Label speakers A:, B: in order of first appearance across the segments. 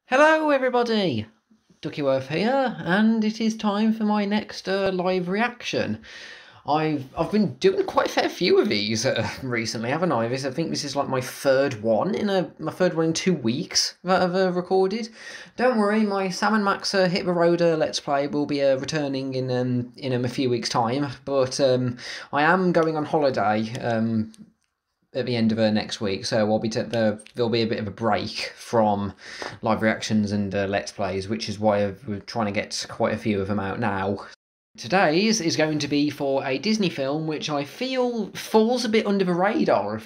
A: Hello everybody, Duckyworth here, and it is time for my next live reaction. I've been doing quite a fair few of these recently, haven't I? I think this is like my third one in 2 weeks that I've recorded. Don't worry, my Sam and Max Hit the Road Let's Play will be returning in a few weeks' time, but I am going on holiday at the end of next week, so there'll be a bit of a break from live reactions and let's plays, which is why we're trying to get quite a few of them out now. Today's is going to be for a Disney film which I feel falls a bit under the radar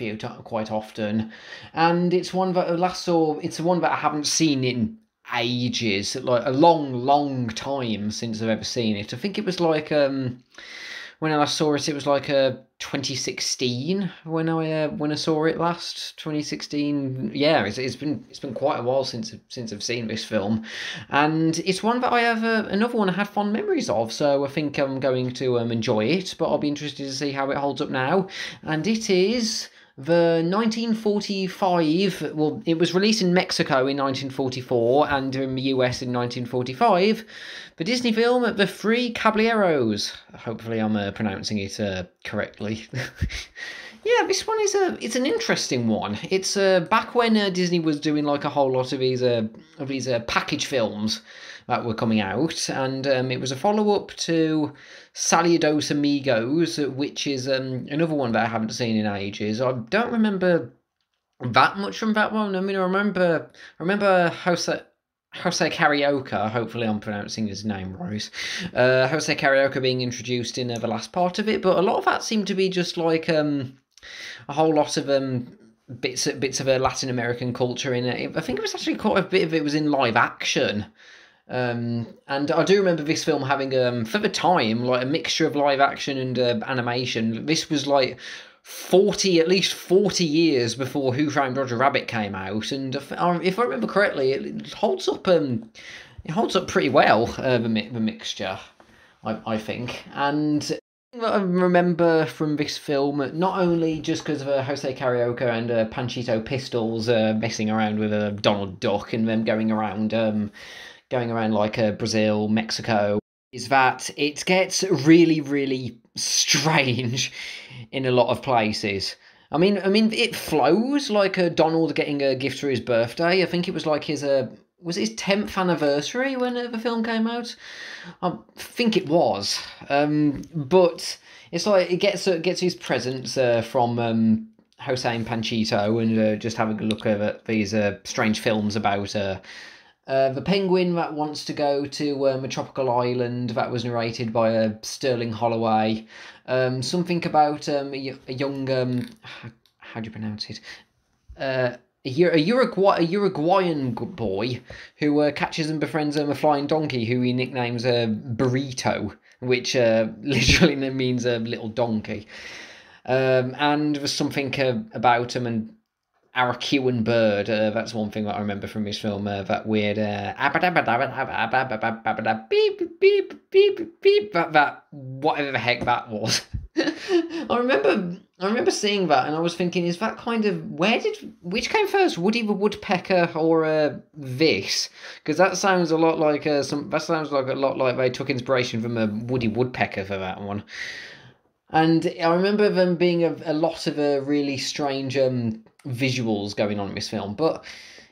A: quite often, and it's one that I last saw. It's one that I haven't seen in ages, like a long time since I've ever seen it. I think it was like when I last saw it, it was like 2016 when I saw it last. 2016, yeah. It's been quite a while since I've seen this film, and it's one that I have another one I had fond memories of. So I think I'm going to enjoy it, but I'll be interested to see how it holds up now. And it is the 1945, well, it was released in Mexico in 1944 and in the US in 1945, the Disney film The Three Caballeros. Hopefully I'm pronouncing it correctly. Yeah, this one is it's an interesting one. It's back when Disney was doing like a whole lot of these package films that were coming out, and it was a follow-up to Dos Amigos, which is another one that I haven't seen in ages. I don't remember that much from that one. I mean, I remember Jose Carioca, hopefully I'm pronouncing his name right. Jose Carioca being introduced in the last part of it, but a lot of that seemed to be just like a whole lot of bits of a Latin American culture in it. I think it was actually quite a bit of it was in live action. And I do remember this film having, for the time, like a mixture of live action and animation. This was like at least 40 years before Who Framed Roger Rabbit came out, and if I remember correctly, it holds up. It holds up pretty well. The mixture, I think, and what I remember from this film, not only just because of Jose Carioca and Panchito Pistols messing around with Donald Duck and them going around like Brazil, Mexico, is that it gets really strange in a lot of places. I mean, it flows like Donald getting a gift for his birthday. I think it was like his was it his 10th anniversary when the film came out? I think it was. But it's like it gets his presents from Jose and Panchito, and just having a look at these strange films about the penguin that wants to go to a tropical island, that was narrated by Sterling Holloway. Something about a young, how do you pronounce it? A Uruguayan boy who catches and befriends a flying donkey who he nicknames Burrito, which literally means a little donkey. And there's something about him and Aracuan bird. That's one thing that I remember from this film. That weird beep beep beep beep. That whatever the heck that was. I remember seeing that, and I was thinking, is that kind of which came first, Woody the Woodpecker or this? Because that sounds a lot like they took inspiration from a Woody Woodpecker for that one. And I remember them being a lot of really strange visuals going on in this film. But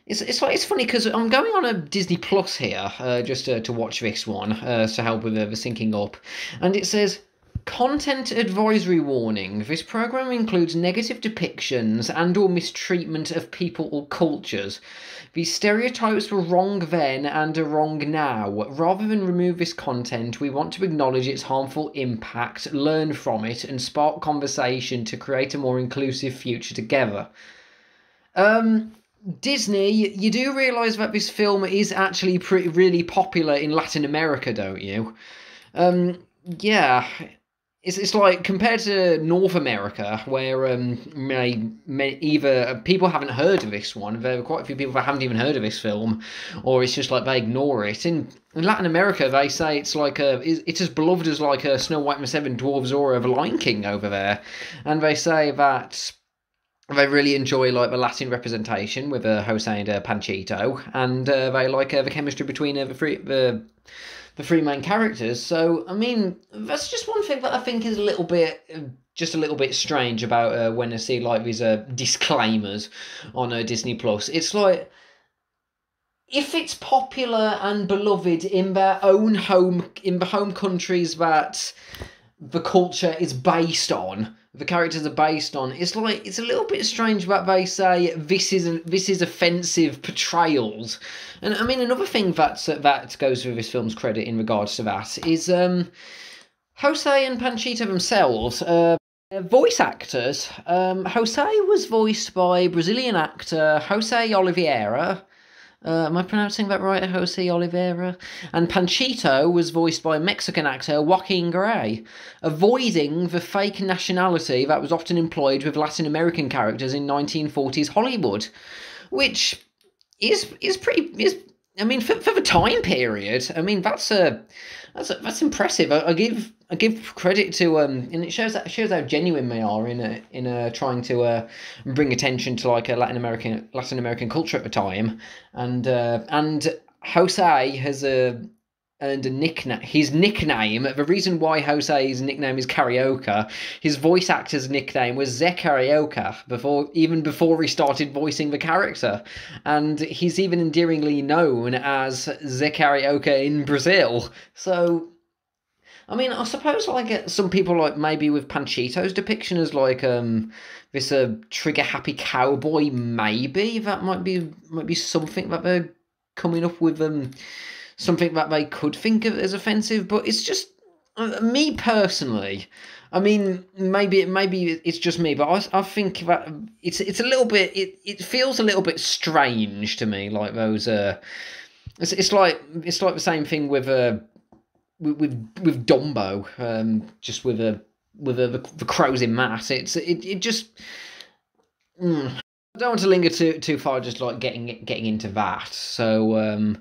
A: it's funny because I'm going on a Disney Plus here just to watch this one to help with the syncing up, and it says, content advisory warning. This program includes negative depictions and or mistreatment of people or cultures. These stereotypes were wrong then and are wrong now. Rather than remove this content, we want to acknowledge its harmful impact, learn from it, and spark conversation to create a more inclusive future together. Disney, you do realise that this film is actually really popular in Latin America, don't you? Yeah. It's like, compared to North America, where either people haven't heard of this one, there are quite a few people that haven't even heard of this film, or it's just like they ignore it. In Latin America, they say it's like it's as beloved as like Snow White and the Seven Dwarfs or The Lion King over there, and they say that they really enjoy like the Latin representation with Jose and Panchito, and they like the chemistry between the three main characters. So I mean, that's just one thing that I think is a little bit. Just a little bit strange about when I see like these disclaimers on Disney Plus. It's like, if it's popular and beloved in their own home, in the home countries that the culture is based on, the characters are based on, it's like, it's a little bit strange that they say this is offensive portrayals. And I mean, another thing that goes with this film's credit in regards to that is Jose and Panchito themselves. Voice actors. Jose was voiced by Brazilian actor Jose Oliveira. Am I pronouncing that right, Jose Oliveira? And Panchito was voiced by Mexican actor Joaquin Gray, avoiding the fake nationality that was often employed with Latin American characters in 1940s Hollywood, which is pretty. I mean, for the time period, I mean that's impressive. I give credit to and it shows how genuine they are in trying to bring attention to like a Latin American culture at the time, and Jose has earned a nickname. His nickname, the reason why Jose's nickname is Carioca, his voice actor's nickname was Zé Carioca before he started voicing the character, and he's even endearingly known as Zé Carioca in Brazil. So, I mean, I suppose like some people like maybe with Panchito's depiction as like this trigger happy cowboy, maybe that might be something that they're coming up with something that they could think of as offensive, but it's just me personally. I mean, maybe it's just me, but I think that it's a little bit. It feels a little bit strange to me, like those. It's like the same thing with Dumbo, just with the crows in mass. It just. I don't want to linger too far, just like getting into that. So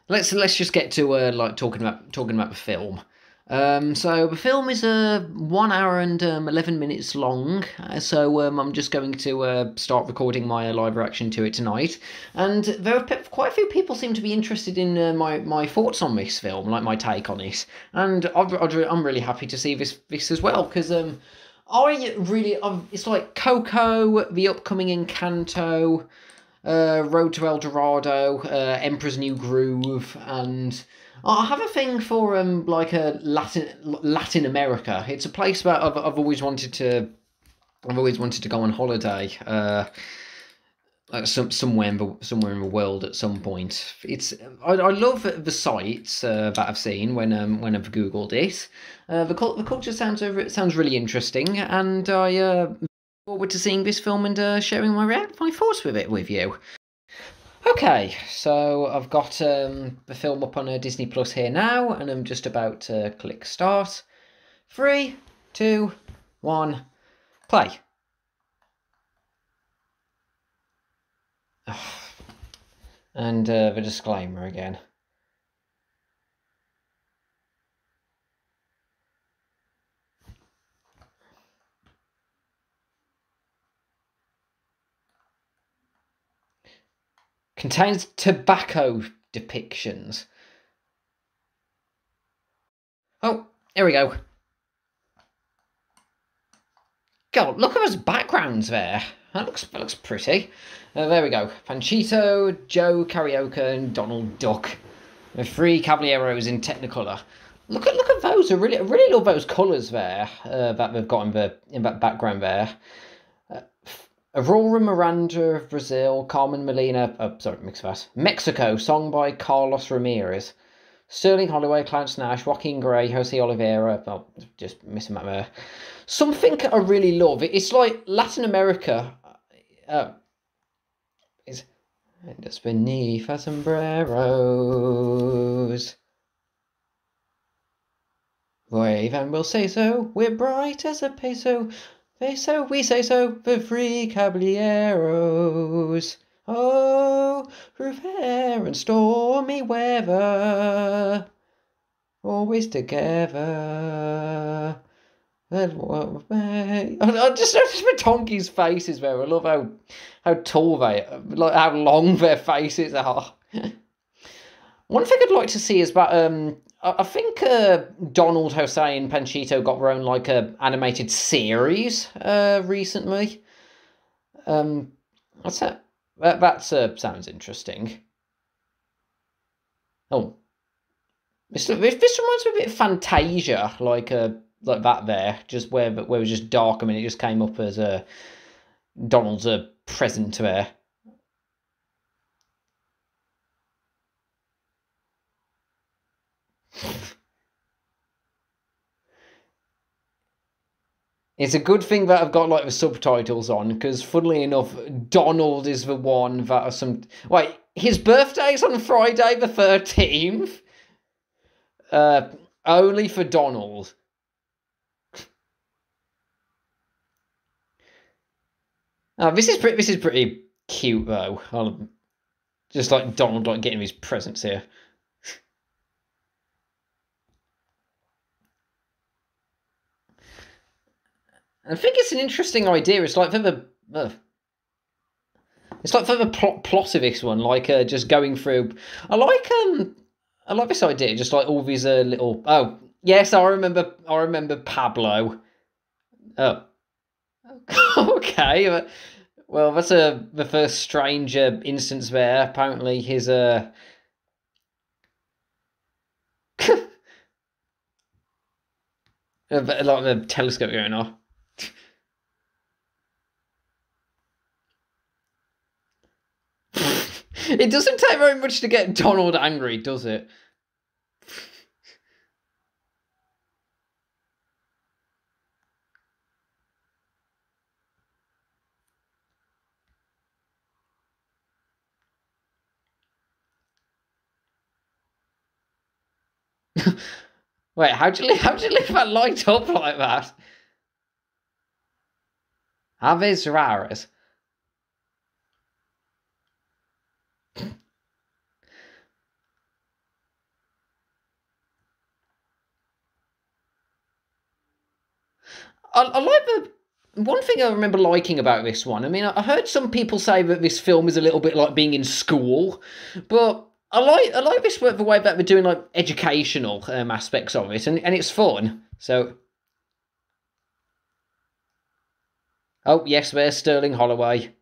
A: let's just get to like talking about the film. So the film is 1 hour and 11 minutes long. So I'm just going to start recording my live reaction to it tonight. And there are quite a few people seem to be interested in my thoughts on this film, like my take on it. And I'm really happy to see this as well, because it's like Coco, the upcoming Encanto, Road to El Dorado, Emperor's New Groove, and I have a thing for like a Latin America. It's a place that I've always wanted to go on holiday. Like somewhere in the world at some point. I love the sights that I've seen when I've googled it. The culture sounds really interesting, and I look forward to seeing this film and sharing my thoughts with you. Okay, so I've got the film up on Disney Plus here now, and I'm just about to click start. 3, 2, 1, play. And the disclaimer again. Contains tobacco depictions. Oh, here we go. God, look at those backgrounds there. That looks pretty. There we go. Panchito, Joe Carioca, and Donald Duck. The Three Caballeros in Technicolor. Look at those. I really love those colours there that they've got in that background there. Aurora Miranda of Brazil, Carmen Molina, mix that. Mexico, song by Carlos Ramirez. Sterling Holloway, Clarence Nash, Joaquin Gray, Jose Oliveira. Oh, just missing that there. Something I really love. It's like Latin America. Is just beneath our sombreros. Wave and we'll say so. We're bright as a peso. So we say so. The Three Caballeros. Oh, through fair and stormy weather, always together. I just noticed my donkey's faces there. I love how tall they are, like how long their faces are. One thing I'd like to see is that I think Donald, Jose, and Panchito got their own like animated series recently. What's that? That sounds interesting. Oh, this reminds me a bit of Fantasia, like that there, just where it was just dark. I mean, it just came up as Donald's present there. It's a good thing that I've got like the subtitles on, because funnily enough, Donald is the one that are some. Wait, his birthday's on Friday the 13th. Only for Donald. Oh, this is pretty cute though. Just like Donald like getting his presents here. I think it's an interesting idea. It's like for the plot of this one, like just going through. I like this idea, just like all these little. Oh yes, I remember. I remember Pablo. Oh, okay. Well, that's the first strange instance there. Apparently, his like the telescope going off. It doesn't take very much to get Donald angry, does it? Wait, how'd you leave that light up like that? Aves raras. I like the one thing I remember liking about this one. I mean, I heard some people say that this film is a little bit like being in school, but I like this the way that they're doing like educational aspects of it, and it's fun. So, oh yes, there's Sterling Holloway.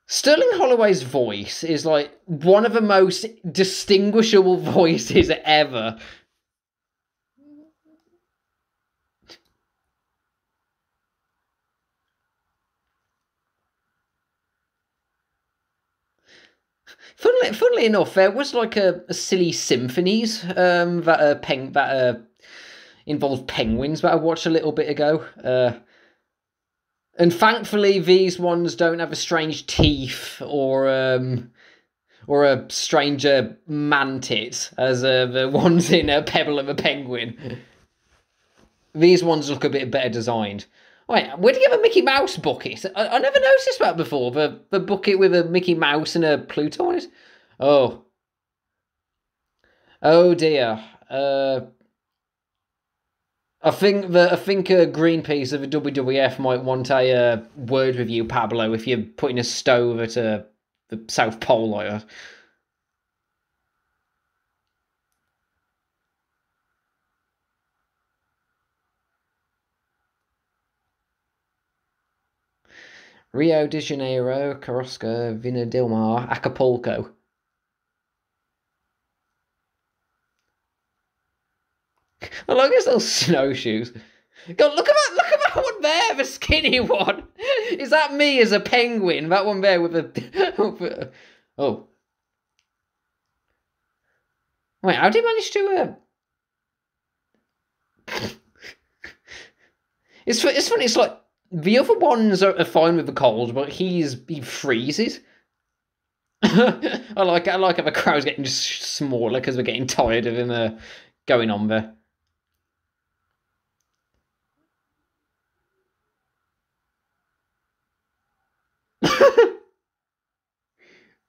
A: Sterling Holloway's voice is like one of the most distinguishable voices ever. Funnily enough, there was like a silly symphonies that involved penguins that I watched a little bit ago. And thankfully, these ones don't have a strange teeth or a stranger mantis as the ones in Pebble and the Penguin. These ones look a bit better designed. Wait, where do you have a Mickey Mouse bucket? I never noticed that before. The bucket with a Mickey Mouse and a Pluto on it. Oh, oh dear. I think Greenpeace of the WWF might want a word with you, Pablo, if you're putting a stove at the South Pole like that. Rio de Janeiro, Carrasco, Vina del Mar, Acapulco. I like his little snowshoes. God, look at that one there, the skinny one. Is that me as a penguin? That one there with a oh. Wait, how did he manage to It's funny, it's like the other ones are fine with the cold, but he freezes. I like how the crowd's getting just smaller because we're getting tired of him going on there.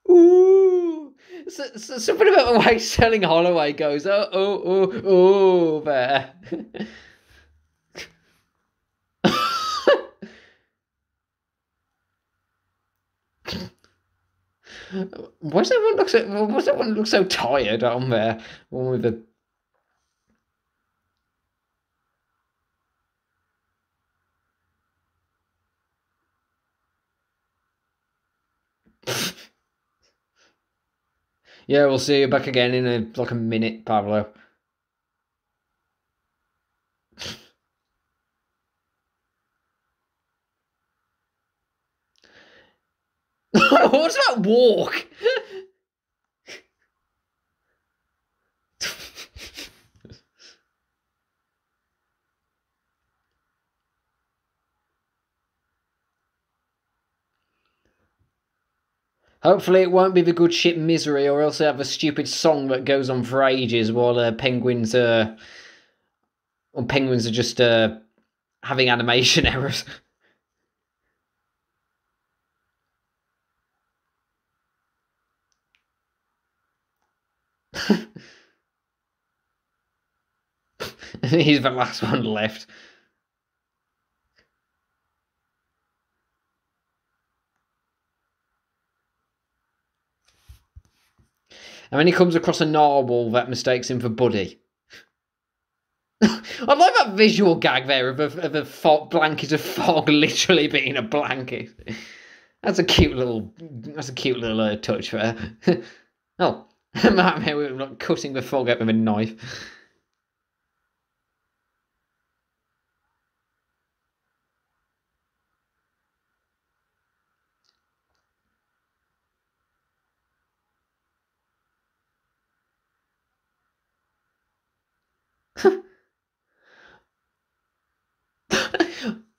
A: Ooh, Something about the way Selling Holloway goes, oh, there. Why does everyone look so tired on there? One with the yeah, we'll see you back again in a minute, Pablo. What's that walk? Hopefully it won't be the good ship Misery, or else they have a stupid song that goes on for ages while penguins are just having animation errors. He's the last one left. And then he comes across a narwhal that mistakes him for Buddy. I like that visual gag there of a blanket of fog literally being a blanket. That's a cute little touch there. Oh, we're not cutting the fog out with a knife.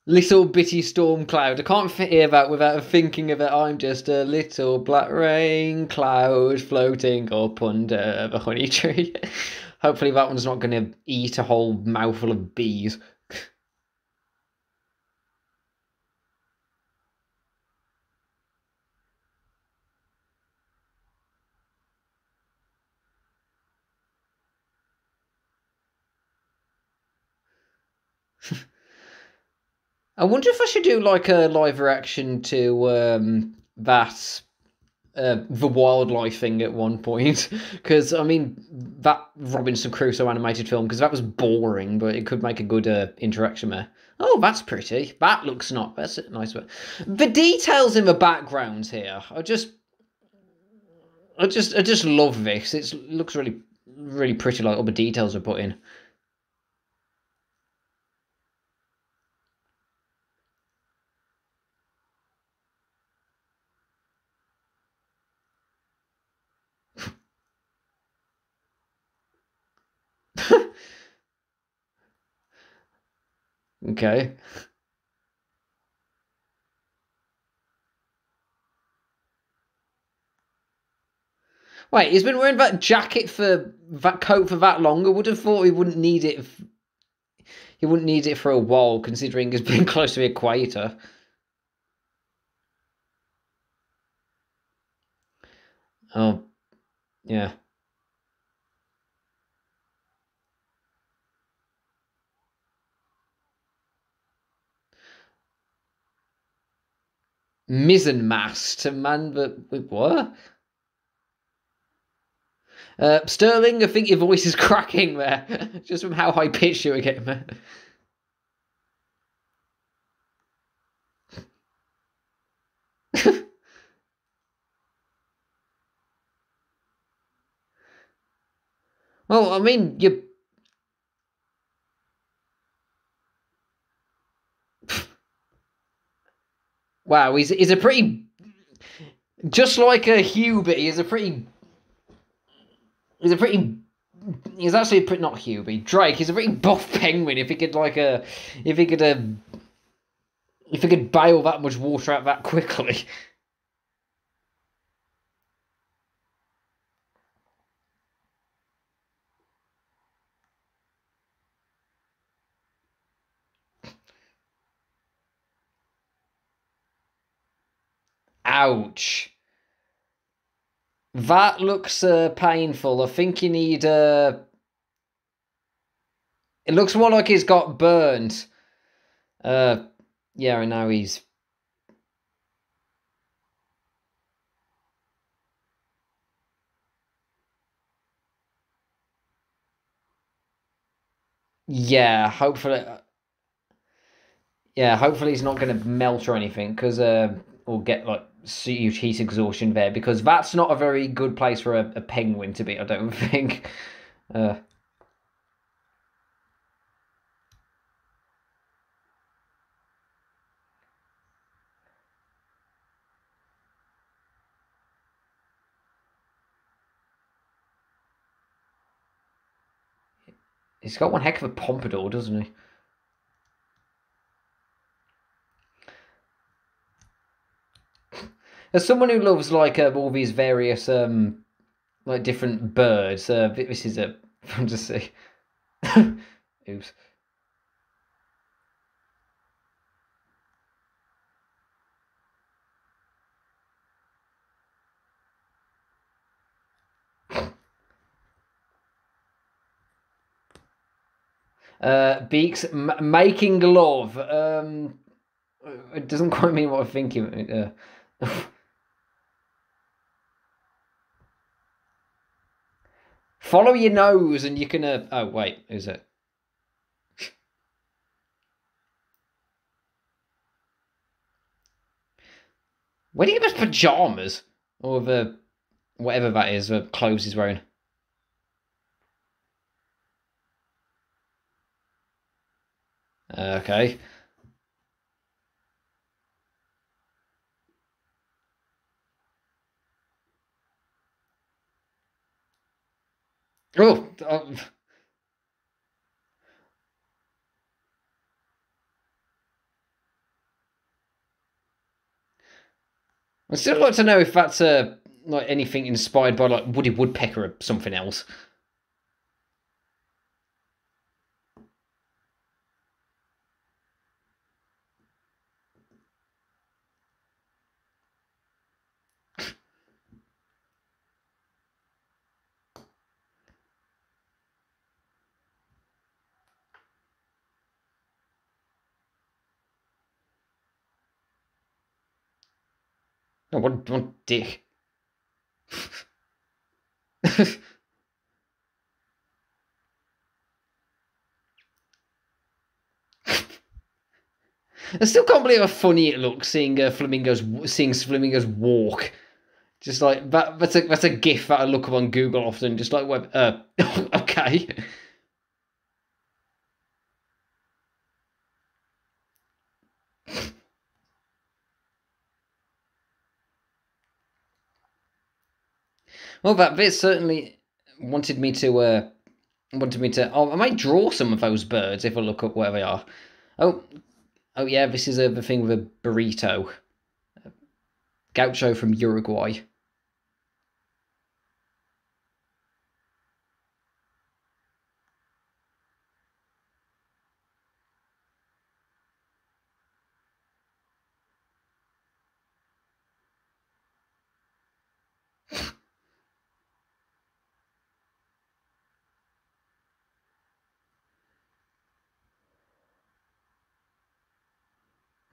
A: Little bitty storm cloud. I can't hear that without thinking of it. I'm just a little black rain cloud floating up under the honey tree. Hopefully that one's not going to eat a whole mouthful of bees. I wonder if I should do like a live reaction to that the wildlife thing at one point, because I mean that Robinson Crusoe animated film, because that was boring, but it could make a good interaction there. Oh, that's pretty. That looks not. That's a nice one. The details in the backgrounds here, I just love this. It looks really pretty. Like all the details are put in. Okay. Wait, he's been wearing that jacket for that coat for that long. I would have thought he wouldn't need it. He wouldn't need it for a while, considering he's been close to the equator. Oh, yeah. Mizzen mast to man the what? Sterling, I think your voice is cracking there, just from how high pitched you were getting there. Well, I mean, you. Wow, he's a pretty. Just like a Hubie, he's a pretty. He's a pretty. He's actually a pretty, not Hubie. Drake. He's a pretty buff penguin. If he could if he could bail that much water out that quickly. Ouch. That looks painful. I think you need... It looks more like he's got burned. Yeah, and now he's... Yeah, hopefully... Yeah, hopefully he's not going to melt or anything, because... or get, like, huge heat exhaustion there, because that's not a very good place for a penguin to be, I don't think. He's got one heck of a pompadour, doesn't he? As someone who loves, like, all these various, like, different birds, this is a... fun to see. Oops. Beaks making love. It doesn't quite mean what I'm thinking. Follow your nose, and you can. Oh wait, is it? Where do you get his pajamas or the whatever that is? The clothes he's wearing. Okay. Oh, I'd still like to know if that's like anything inspired by like Woody Woodpecker or something else. Oh, what dick. I still can't believe how funny it looks seeing flamingos walk. Just like that's a GIF that I look up on Google often. Just like okay. Well, that bit certainly wanted me to Oh, I might draw some of those birds if I look up where they are. Oh, yeah, this is the thing with a burrito. Gaucho from Uruguay.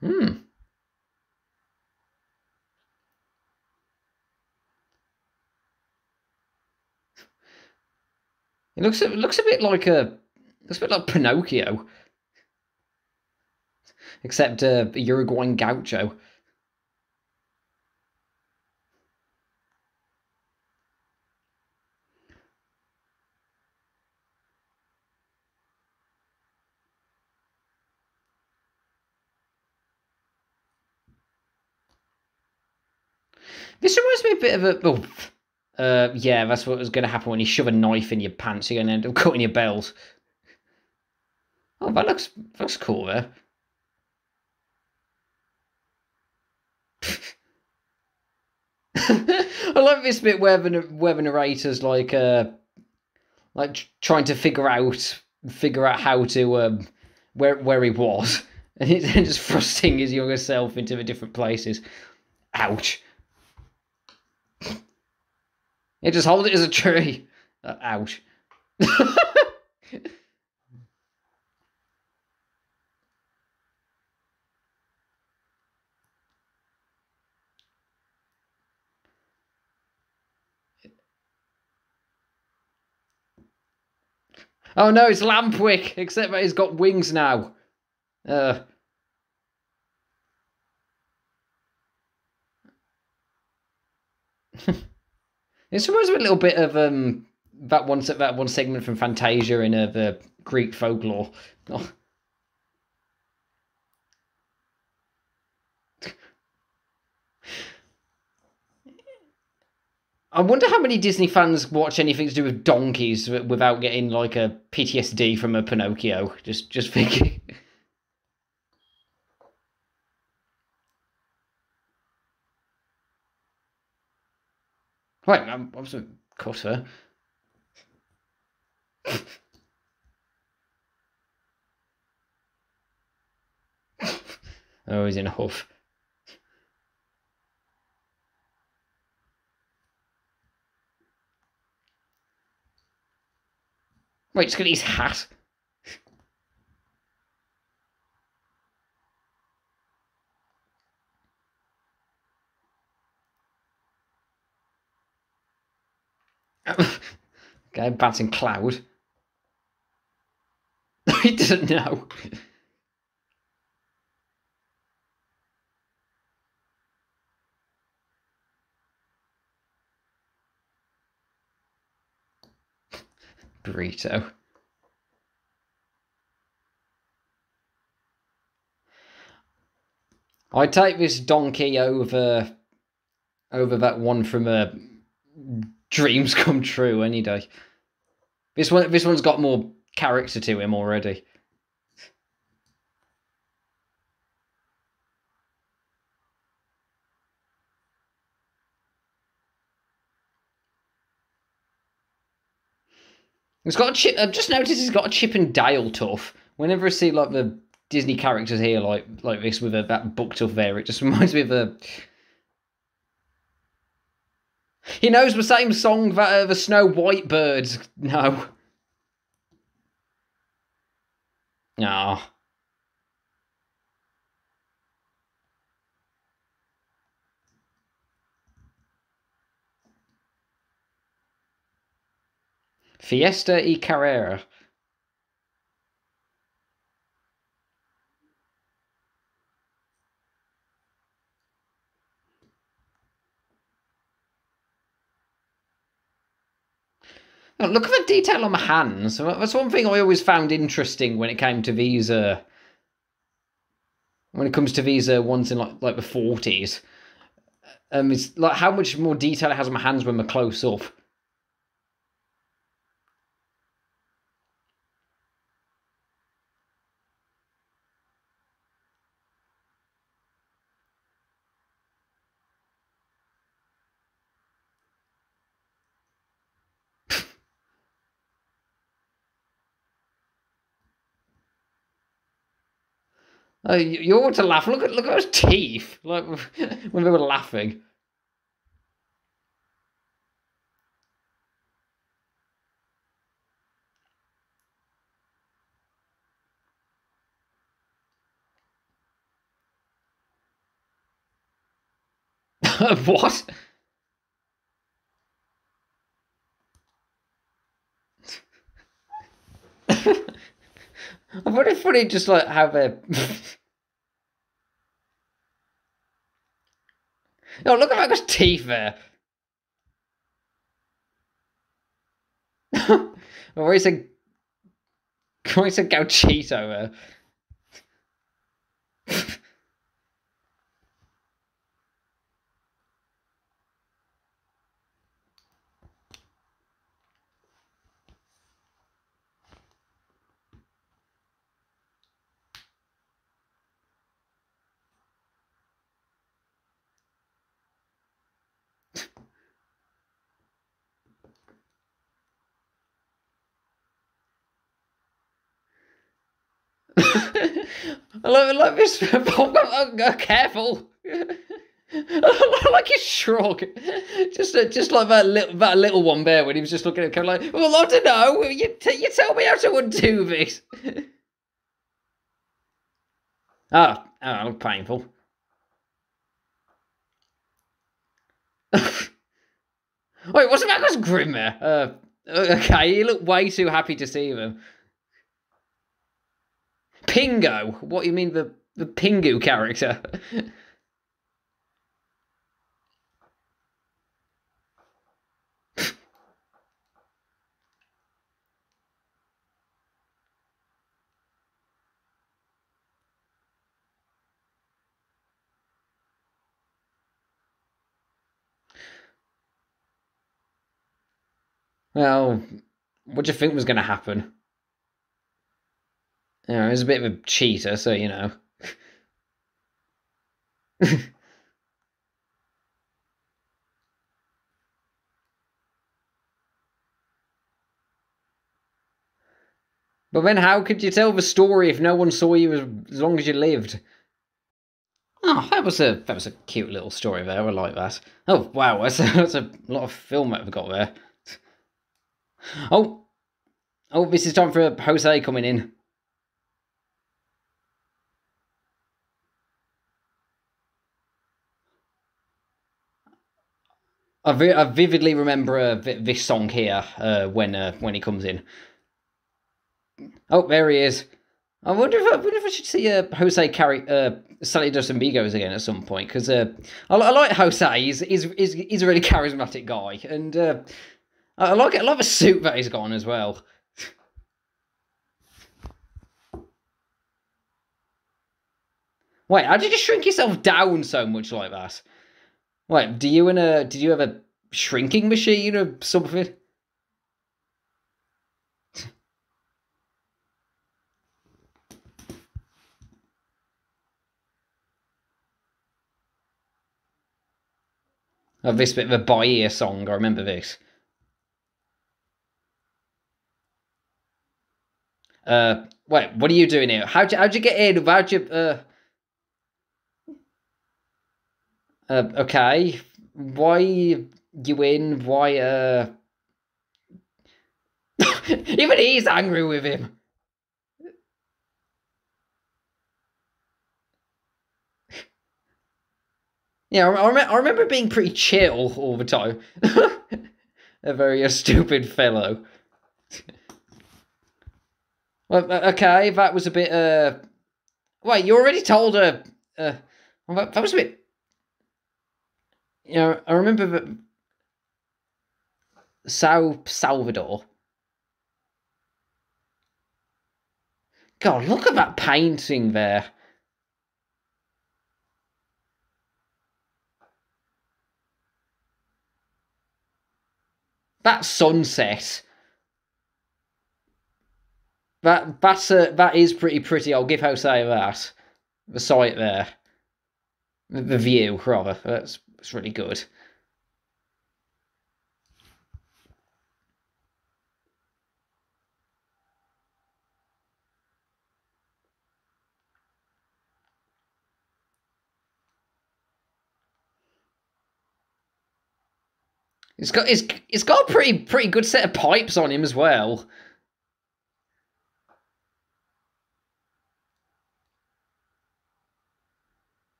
A: Hmm. It looks a bit like Pinocchio, except a Uruguayan gaucho. This reminds me a bit of a. Yeah, that's what was going to happen when you shove a knife in your pants. You're going to end up cutting your belt. Oh, that looks cool there. I like this bit where the narrator's like trying to figure out how to where he was, and he's just thrusting his younger self into the different places. Ouch. Yeah, just hold it as a tree. Ouch. Oh no, it's Lampwick, except that he's got wings now. It reminds me a little bit of that one segment from Fantasia in the Greek folklore. Oh. I wonder how many Disney fans watch anything to do with donkeys without getting like a PTSD from a Pinocchio. Just thinking. Right, I was a cutter. Oh, he's in a huff. Wait, just got his hat. Okay, bouncing cloud. He doesn't know. Burrito. I take this donkey over that one from Dreams Come True any day. This one's got more character to him already. It's got a chip. I've just noticed he's got a Chip and Dale tuff. Whenever I see like the Disney characters here, like this with that book tuff there, it just reminds me of a. He knows the same song that the Snow White birds know. Ah. Fiesta y Carrera. Oh, look at the detail on my hands. That's one thing I always found interesting when it came to these. When it comes to these ones in like the 40s, it's like how much more detail it has on my hands when they're close up. You ought to laugh. Look at those teeth. Like when they were laughing. What? I find it funny just like how they're. Oh, look at those teeth there. Or is a Gauchito there? I love this. Careful. Like like a shrug. Just like that little one there when he was just looking at him, kind of like, well, I don't know. You tell me how to undo this. Oh, painful. Wait, what's the matter with Grim there? Okay, he looked way too happy to see them. Pingo? What do you mean the Pingu character? Well, what do you think was going to happen? You know, he was a bit of a cheater, so you know. But then how could you tell the story if no one saw you as long as you lived? Oh, that was a cute little story there. I like that. Oh wow, that's a lot of film that we've got there. Oh, this is time for Jose coming in. I vividly remember this song here when he comes in. Oh, there he is. I wonder if I should see Jose carry Sally Dos Amigos again at some point, because I like Jose. He's a really charismatic guy, and I like it. I love the suit that he's got on as well. Wait, how did you shrink yourself down so much like that? Wait, did you have a shrinking machine or something? Oh, this bit of a by-ear song, I remember this. Wait, what are you doing here? How'd you get in? How'd you, okay. Why you in? Why, even he's angry with him. Yeah, I remember being pretty chill all the time. A very stupid fellow. Well, okay, that was a bit, wait, you already told her, well, that was a bit, you know, I remember that Salvador. God, look at that painting there. That sunset. That is pretty. I'll give Jose that. The sight there, the view rather. That's really good. It's got a pretty good set of pipes on him as well.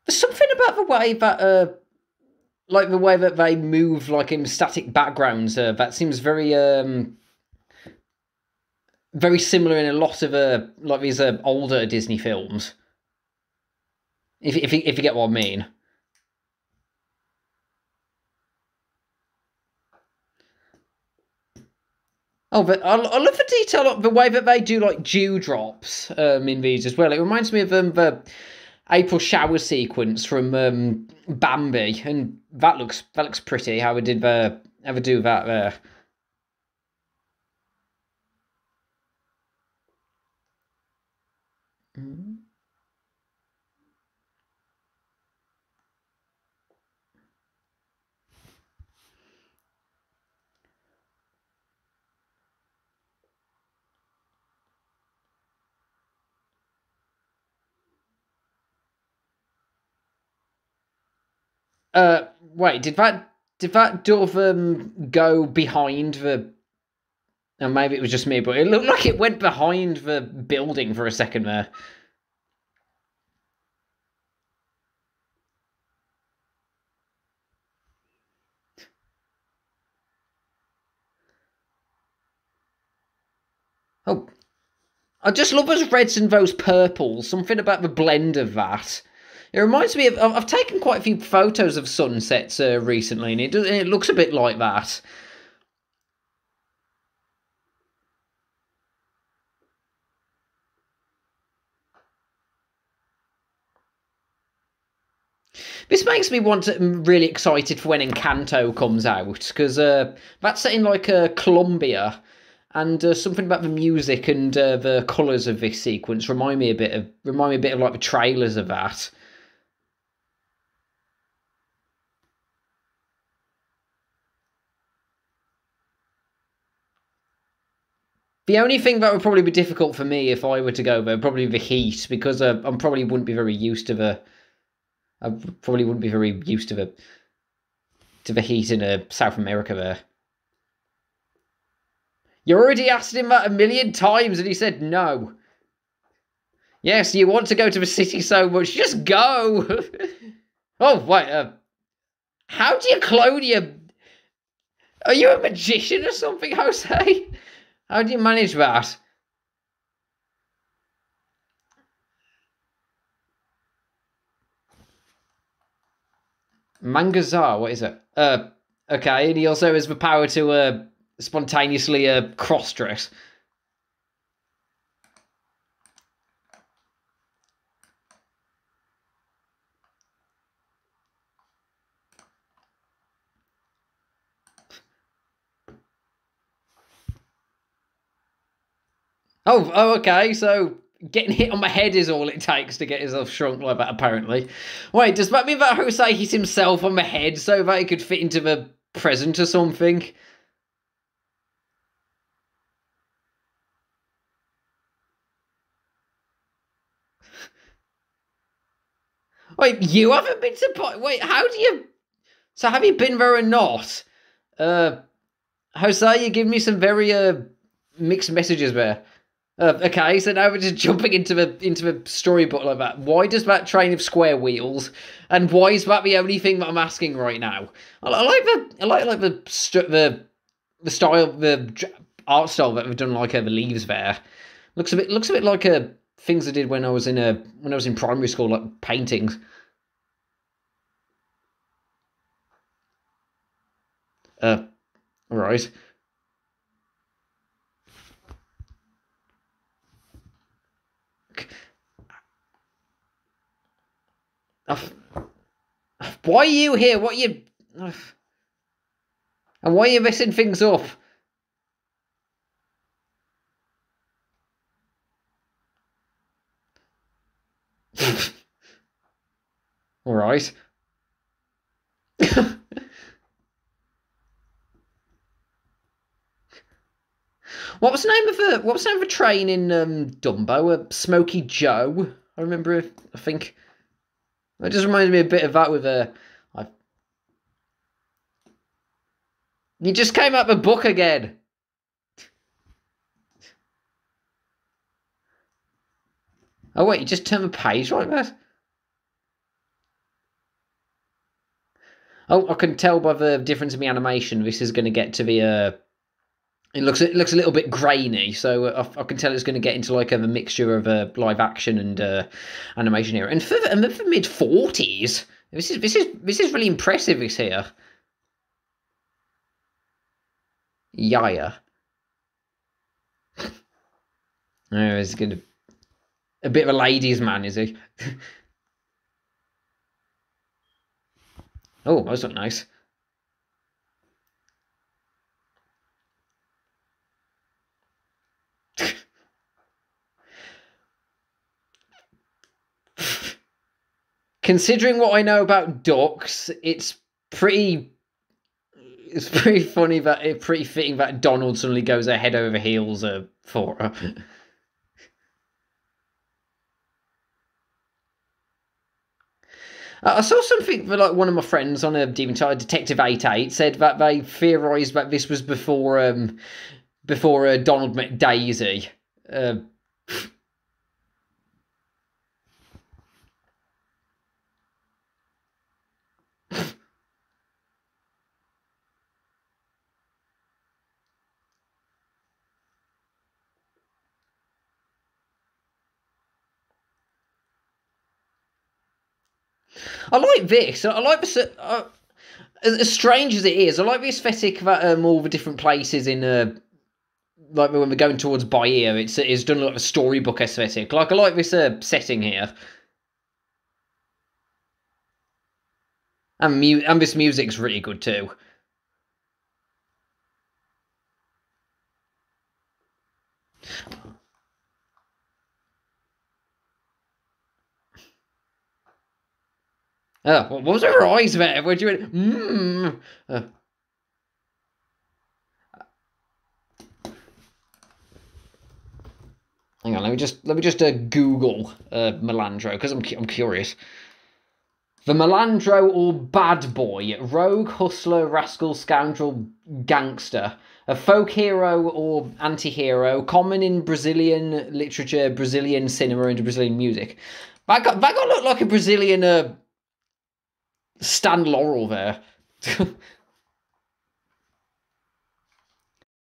A: There's something about the way that like the way that they move like in static backgrounds that seems very similar in a lot of like these older Disney films. If you get what I mean. Oh, but I love the detail of the way that they do like dewdrops in these as well. It reminds me of the April shower sequence from Bambi, and that looks pretty. How we did ever do that there. Wait, did that dove go behind the? And maybe it was just me, but it looked like it went behind the building for a second there. Oh, I just love those reds and those purples. Something about the blend of that. It reminds me of. I've taken quite a few photos of sunsets recently, and it looks a bit like that. This makes me want to, really excited for when Encanto comes out because that's set in like Colombia, and something about the music and the colours of this sequence remind me a bit of like the trailers of that. The only thing that would probably be difficult for me if I were to go there would probably be the heat because I probably wouldn't be very used to the. I probably wouldn't be very used to the heat in South America there. You already asked him that a million times and he said no. Yes, you want to go to the city so much, just go! Oh, wait, how do you clone your... Are you a magician or something, Jose? How do you manage that? Mangazar, what is it? Okay, and he also has the power to spontaneously cross-dress. Oh, okay, so getting hit on the head is all it takes to get himself shrunk like that, apparently. Wait, does that mean that Jose hit himself on the head so that he could fit into the present or something? Wait, you haven't been to... Wait, how do you... So have you been there or not? Uh, Jose, you give me some very mixed messages there. Okay, so now we're just jumping into the storybook like that. Why does that train have square wheels, and why is that the only thing that I'm asking right now? I like the style, the art style that we've done, like the leaves there. Looks a bit like things I did when I was in primary school, like paintings. Uh, right. Why are you here? What are you... And why are you messing things up? All right. What was the name of the train in Dumbo? Smoky Joe. I remember. I think it just reminds me a bit of that with I, you just came out the book again. Oh wait, you just turned the page like that. Oh, I can tell by the difference in the animation. This is going to get to the. It looks a little bit grainy, so I can tell it's going to get into like a mixture of live action and animation here. And for mid-40s, this is really impressive. This here, Yaya. Oh, he's going to a bit of a ladies' man, is he? Oh, that's not nice. Considering what I know about ducks, it's pretty funny that it's pretty fitting that Donald suddenly goes head over heels for her. I saw something for like one of my friends on a DeviantArt, Detective 88, said that they theorised that this was before Donald met Daisy. Uh, I like this. I like this. As strange as it is, I like the aesthetic that all the different places in like when we're going towards Bahia, it's done like a storybook aesthetic. Like I like this setting here, and this music's really good too. What was her eyes there? Where you went? Hang on, let me just Google Melandro because I'm curious. The Melandro or bad boy, rogue, hustler, rascal, scoundrel, gangster, a folk hero or anti-hero, common in Brazilian literature, Brazilian cinema, and Brazilian music. That got look like a Brazilian Stan Laurel there.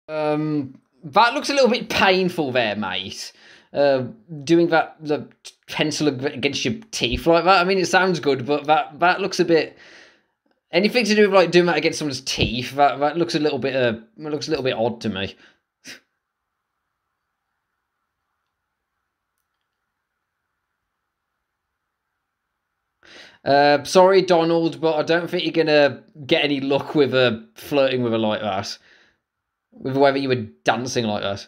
A: That looks a little bit painful there, mate. Doing the pencil against your teeth like that. I mean, it sounds good, but that looks a bit. Anything to do with like doing that against someone's teeth, that looks a little bit odd to me. Sorry, Donald, but I don't think you're gonna get any luck with flirting with her like that. With the way that you were dancing like that.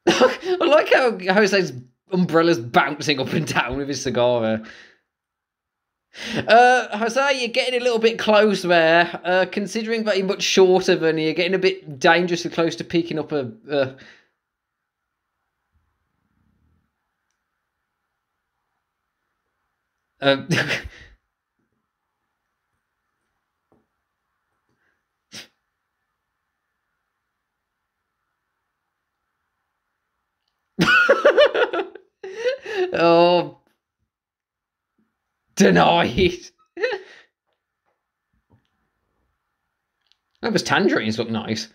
A: I like how Jose's umbrella's bouncing up and down with his cigar there. Jose, you're getting a little bit close there. Considering that you're much shorter than you, you're getting a bit dangerously close to picking up a. Oh, denied. Those tangerines look nice.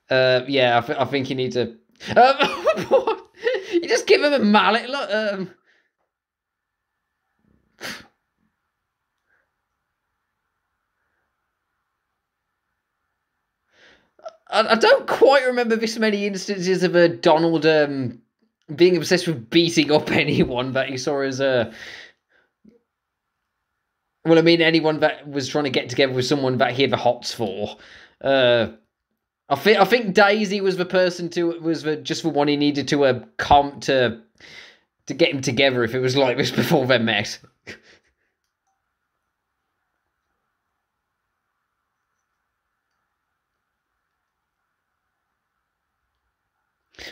A: Yeah, I think you need to. You just give him a mallet. Look, I don't quite remember this many instances of a Donald being obsessed with beating up anyone that he saw as a. Well, I mean, anyone that was trying to get together with someone that he had the hots for. I think Daisy was the person just the one he needed to to get him together if it was like this before they met.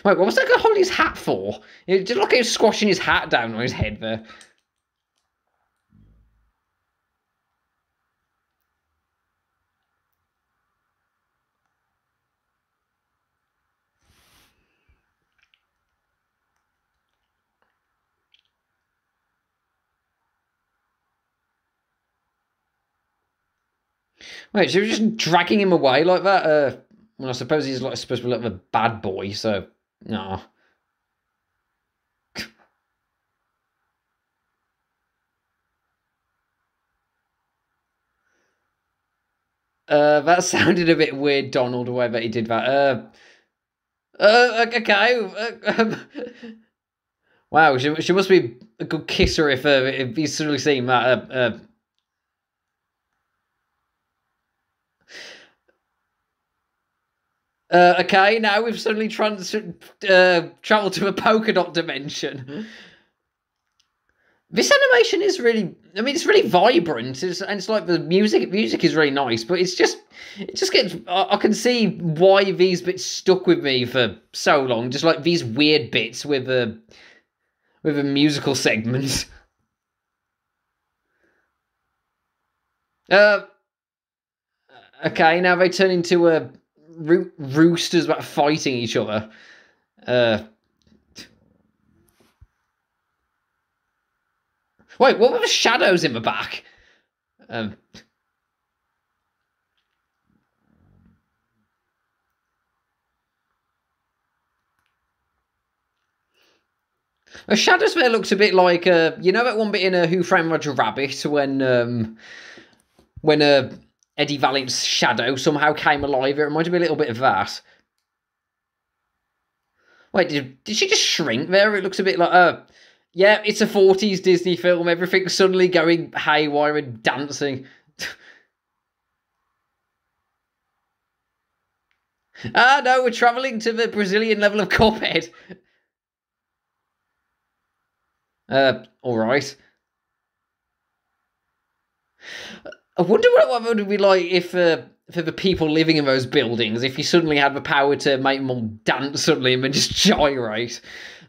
A: Wait, what was that guy holding his hat for? It just like he was squashing his hat down on his head there. Wait, so you're just dragging him away like that? Well, I suppose he's like supposed to be like a bad boy, so no. That sounded a bit weird, Donald, the way that he did that. Okay. Wow, she must be a good kisser if he's suddenly seen that. Okay, now we've suddenly traveled to a polka dot dimension. This animation is really I mean, it's really vibrant, and it's like the music is really nice, but it just gets. I can see why these bits stuck with me for so long. Just like these weird bits with a musical segment. Uh, okay, now they turn into roosters about fighting each other. Wait, what were the shadows in the back? Um, the shadows there looks a bit like you know that one bit in Who Framed Roger Rabbit when Eddie Valiant's shadow somehow came alive. It reminded me a little bit of that. Wait, did she just shrink there? It looks a bit like yeah, it's a 40s Disney film. Everything's suddenly going haywire and dancing. Ah, no, we're travelling to the Brazilian level of Cuphead. All right. I wonder what it would be like if for the people living in those buildings, if you suddenly had the power to make them all dance suddenly and then just gyrate.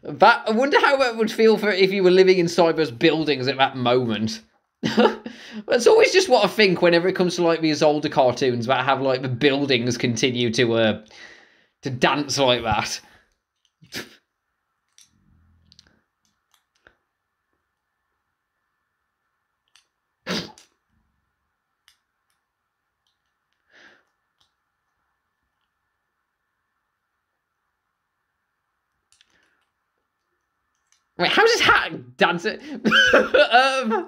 A: That I wonder how that would feel for if you were living inside those buildings at that moment. That's always just what I think whenever it comes to like these older cartoons about how like the buildings continue to dance like that. Wait, how's his hat dancing? I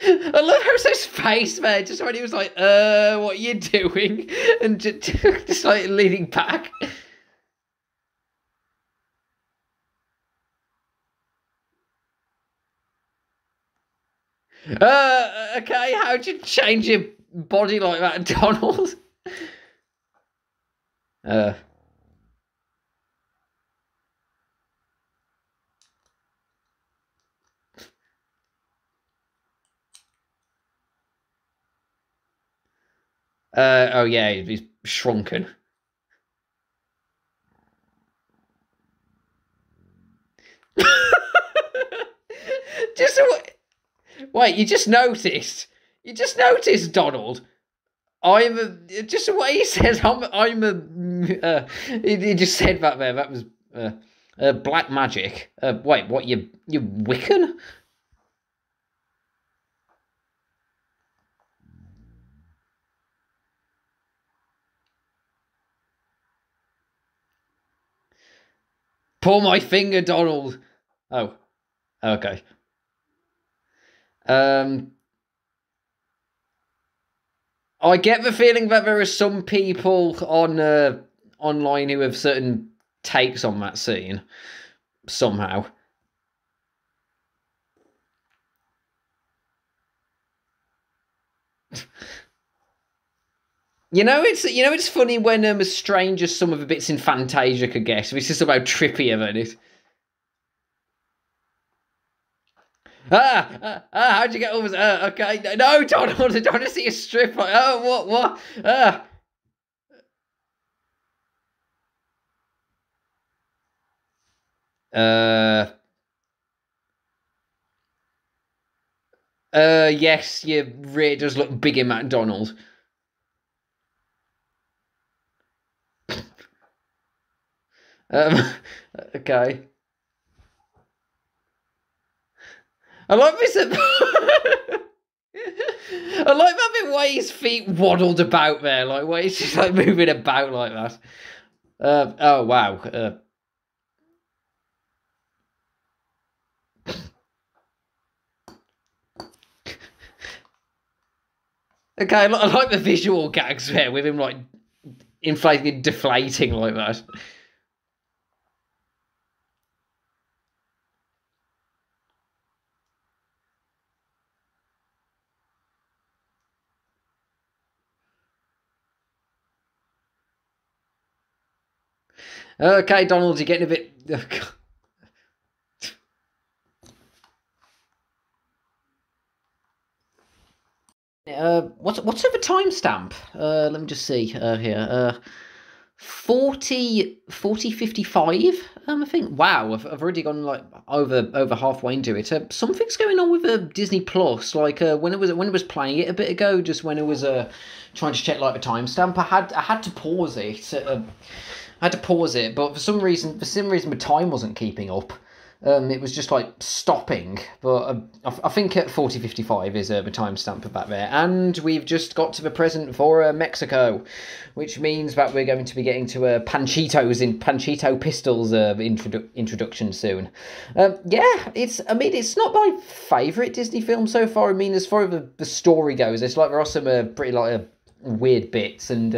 A: love how his face, man, just when he was like, what are you doing? And just like leaning back. Okay, how'd you change your body like that, Donald? Uh. Oh yeah, he's shrunken. Just wait, you just noticed? You just noticed, Donald? I'm a, just the way he says I'm a. He just said that there. That was black magic. Wait, what? You Wiccan? Pull my finger, Donald. Oh, okay. I get the feeling that there are some people on online who have certain takes on that scene somehow. It's funny when as strange as some of the bits in Fantasia could get. It's just about trippier than it. How'd you get over there? Okay, no, Donald, I don't want to see a strip. Like, oh, what? Yes, you really does look big in McDonald. Okay. I like this. I like that bit where his feet waddled about there, like where he's just like moving about like that. Oh wow. Okay, I like the visual gags there with him like inflating, deflating like that. Okay, Donald, you're getting a bit. What's over timestamp? Let me just see here. 40:55. I think. Wow, I've already gone like over halfway into it. Something's going on with Disney Plus. Like when it was playing it a bit ago, just when it was trying to check like the timestamp, I had to pause it. I had to pause it, but for some reason, my time wasn't keeping up. It was just like stopping, but I think at 40:55 is the timestamp of that there, and we've just got to the present for Mexico, which means that we're going to be getting to Panchito Pistols introduction soon. Yeah, it's not my favourite Disney film so far. I mean, as far as the story goes, it's like there are some pretty like weird bits, and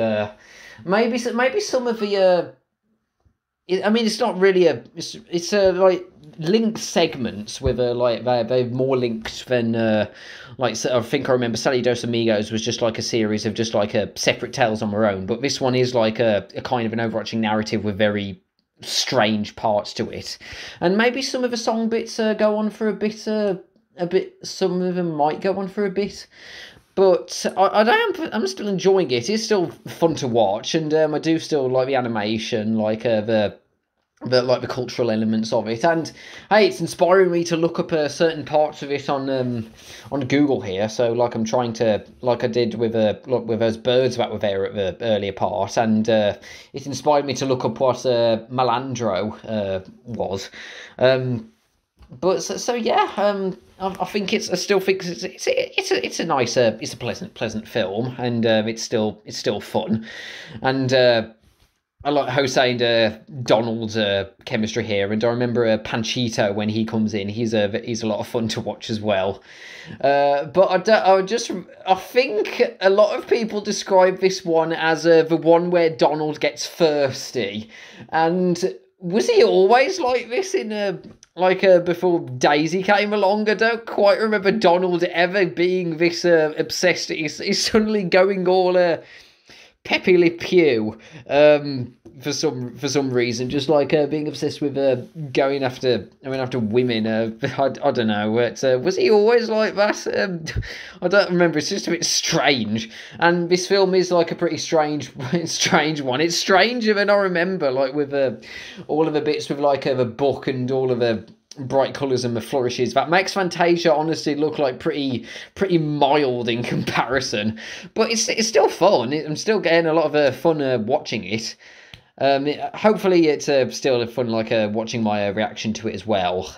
A: maybe some of the. It's not really it's like linked segments with like they're more linked than like I think I remember Sally Dos Amigos was just like a series of just like separate tales on their own, but this one is like a kind of an overarching narrative with very strange parts to it, and maybe some of the song bits go on for a bit. Some of them might go on for a bit. But I'm still enjoying it. It's still fun to watch, and I do still like the animation, like the cultural elements of it. And hey, it's inspiring me to look up certain parts of it on Google here. So like I'm trying to, like I did with those birds that were there at the earlier part, and it inspired me to look up what Malandro was. But so yeah, I think I still think it's a nice it's a pleasant film, and it's still fun, and I like Jose and Donald's chemistry here, and I remember Panchito when he comes in. He's a lot of fun to watch as well. But I think a lot of people describe this one as the one where Donald gets thirsty, and was he always like this in before Daisy came along? I don't quite remember Donald ever being this obsessed. He's suddenly going all Pepe Le Pew for some reason, just like being obsessed with going after women. I don't know. Was he always like that? I don't remember. It's just a bit strange. And this film is like a pretty strange one. It's stranger than I remember. Like with all of the bits with like the book and all of the bright colours and the flourishes that makes Fantasia honestly look like pretty mild in comparison, but it's still fun. I'm still getting a lot of fun watching it. Hopefully it's still fun like watching my reaction to it as well,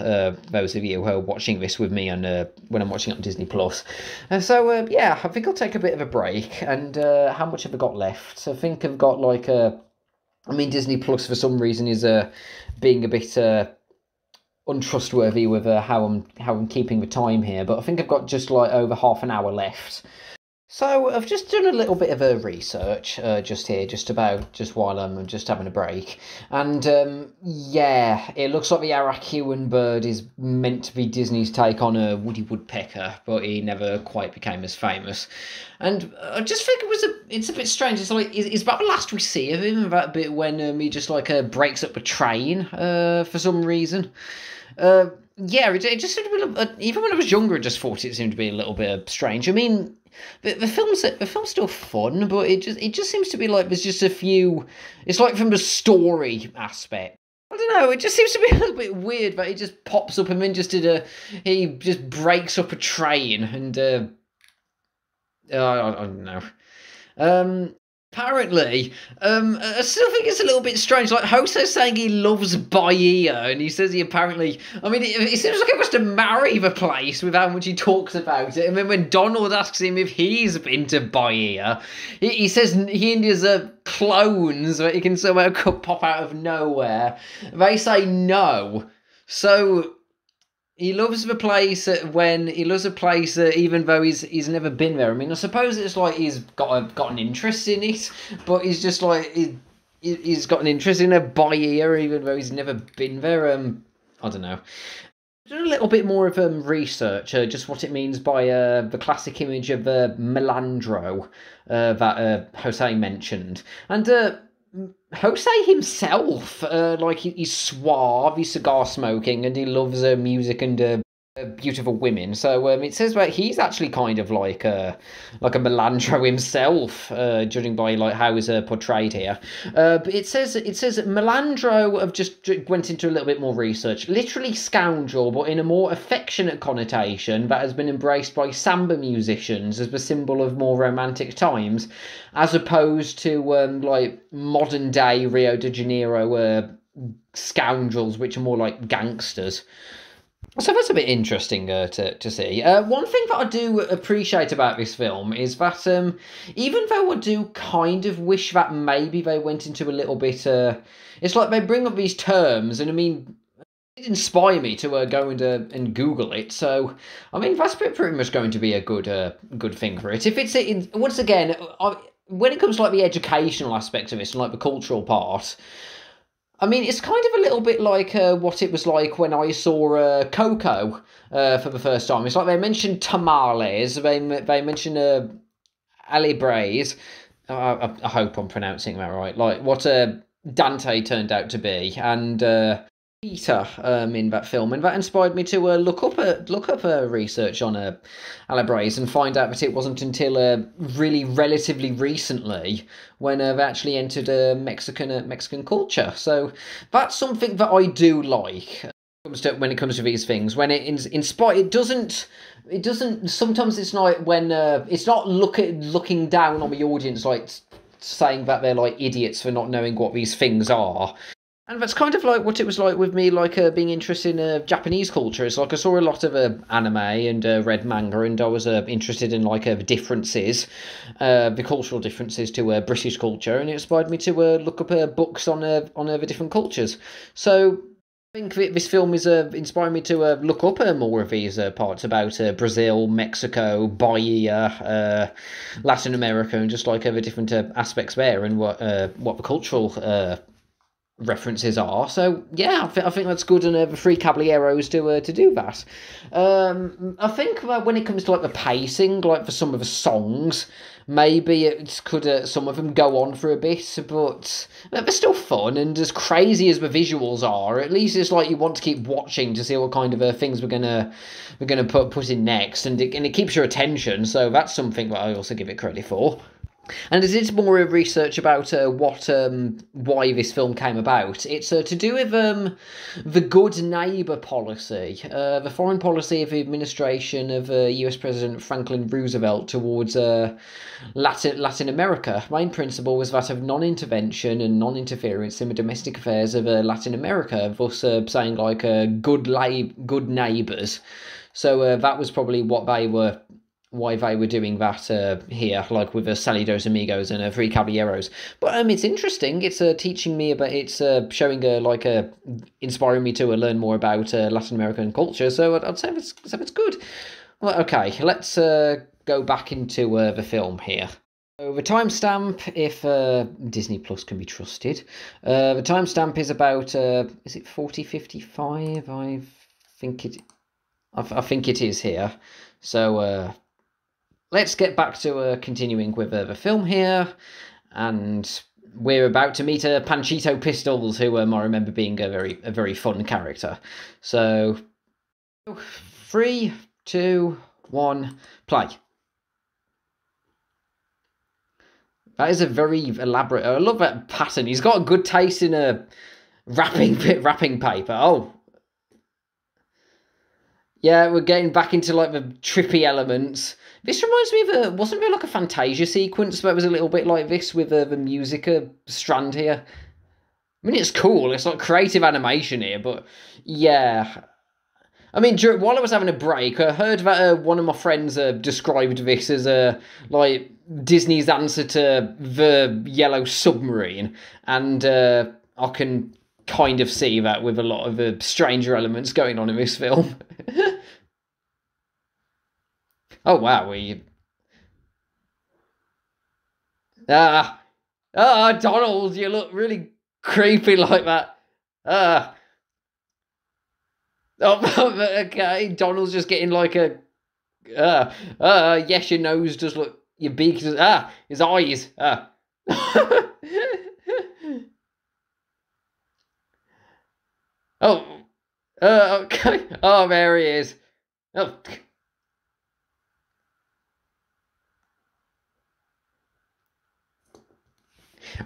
A: those of you who are watching this with me and when I'm watching it on Disney Plus. So yeah, I think I'll take a bit of a break. And how much have I got left? I think I've got like Disney Plus for some reason is being a bit untrustworthy with how I'm keeping the time here, but I think I've got just like over half an hour left. So I've just done a little bit of a research just while I'm just having a break, and yeah, it looks like the Aracuan bird is meant to be Disney's take on a Woody Woodpecker, but he never quite became as famous. And I just think it's a bit strange. It's like is that the last we see of him? That bit when he just like breaks up a train for some reason. Yeah, it just seemed to be, even when I was younger, I just thought it seemed to be a little bit strange. I mean, the film's still fun, but it just seems to be like there's just a few. It's like from the story aspect. I don't know. It just seems to be a little bit weird that he just pops up and then he just breaks up a train, and I don't know. Apparently, I still think it's a little bit strange. Like Jose's saying he loves Bahia, and he says he apparently. I mean, it seems like he wants to marry the place with how much he talks about it. And then when Donald asks him if he's been to Bahia, he says he and his clones that he can somehow pop out of nowhere. They say no. So he loves the place even though he's never been there. I mean, I suppose it's like he's got an interest in it, but he's just like he's got an interest in a Bahia even though he's never been there. I don't know. A little bit more of research, just what it means by the classic image of Melandro that Jose mentioned, and Jose himself, like he's suave, he's cigar smoking, and he loves music and beautiful women. So it says that he's actually kind of like a Melandro himself, judging by like how he's portrayed here. But it says that Melandro have just went into a little bit more research. Literally scoundrel, but in a more affectionate connotation that has been embraced by samba musicians as the symbol of more romantic times, as opposed to like modern day Rio de Janeiro scoundrels, which are more like gangsters. So that's a bit interesting to see. One thing that I do appreciate about this film is that even though I do kind of wish that maybe they went into a little bit, it's like they bring up these terms, and I mean, it inspired me to go and Google it. So I mean, that's pretty much going to be a good thing for it. If it's once again, when it comes to like the educational aspect of it and like the cultural part. I mean, it's kind of a little bit like what it was like when I saw Coco for the first time. It's like they mentioned tamales, they mentioned alibres. I hope I'm pronouncing that right. Like what Dante turned out to be, and Peter in that film, and that inspired me to look up research on alibres and find out that it wasn't until really relatively recently when they actually entered Mexican culture. So that's something that I do like when it comes to these things. When it inspire, it doesn't. Sometimes it's not when it's not looking down on the audience, like saying that they're like idiots for not knowing what these things are. And that's kind of like what it was like with me, like being interested in Japanese culture. It's like I saw a lot of anime and read manga, and I was interested in like the differences, the cultural differences to British culture, and it inspired me to look up books on the different cultures. So I think this film is inspiring me to look up more of these parts about Brazil, Mexico, Bahia, Latin America, and just like the different aspects there, and what the cultural references are. So yeah, I think that's good, and the Three Caballeros to do that. I think that when it comes to like the pacing, like for some of the songs, maybe it could some of them go on for a bit, but they're still fun, and as crazy as the visuals are, at least it's like you want to keep watching to see what kind of things we're gonna put in next, and it keeps your attention. So that's something that I also give it credit for. And as it's more research about why this film came about, it's to do with the good neighbour policy, the foreign policy of the administration of US President Franklin Roosevelt towards Latin America. Main principle was that of non-intervention and non-interference in the domestic affairs of Latin America, thus saying like good neighbours. So that was probably why they were doing that here, like with Sally Dos Amigos and Three Caballeros. But it's interesting. It's teaching me about. It's showing inspiring me to learn more about Latin American culture. So I'd say it's good. Well, okay, let's go back into the film here. So the timestamp, if Disney Plus can be trusted, the timestamp is about is it 40:55? I think it is here. So. Let's get back to continuing with the film here, and we're about to meet Panchito Pistols, who I remember being a very fun character. So, 3, 2, 1, play. That is a very elaborate. I love that pattern. He's got a good taste in wrapping paper. Oh. Yeah, we're getting back into like the trippy elements. This reminds me of wasn't there like a Fantasia sequence that was a little bit like this with the music strand here? I mean, it's cool. It's like creative animation here, but yeah. I mean, while I was having a break, I heard that one of my friends described this as like Disney's answer to the Yellow Submarine, and I can kind of see that with a lot of the stranger elements going on in this film. Oh wow, Donald, you look really creepy like that. Okay, Donald's just getting like yes, your nose does look, your beak does, his eyes, Oh, okay. Oh, there he is. Oh.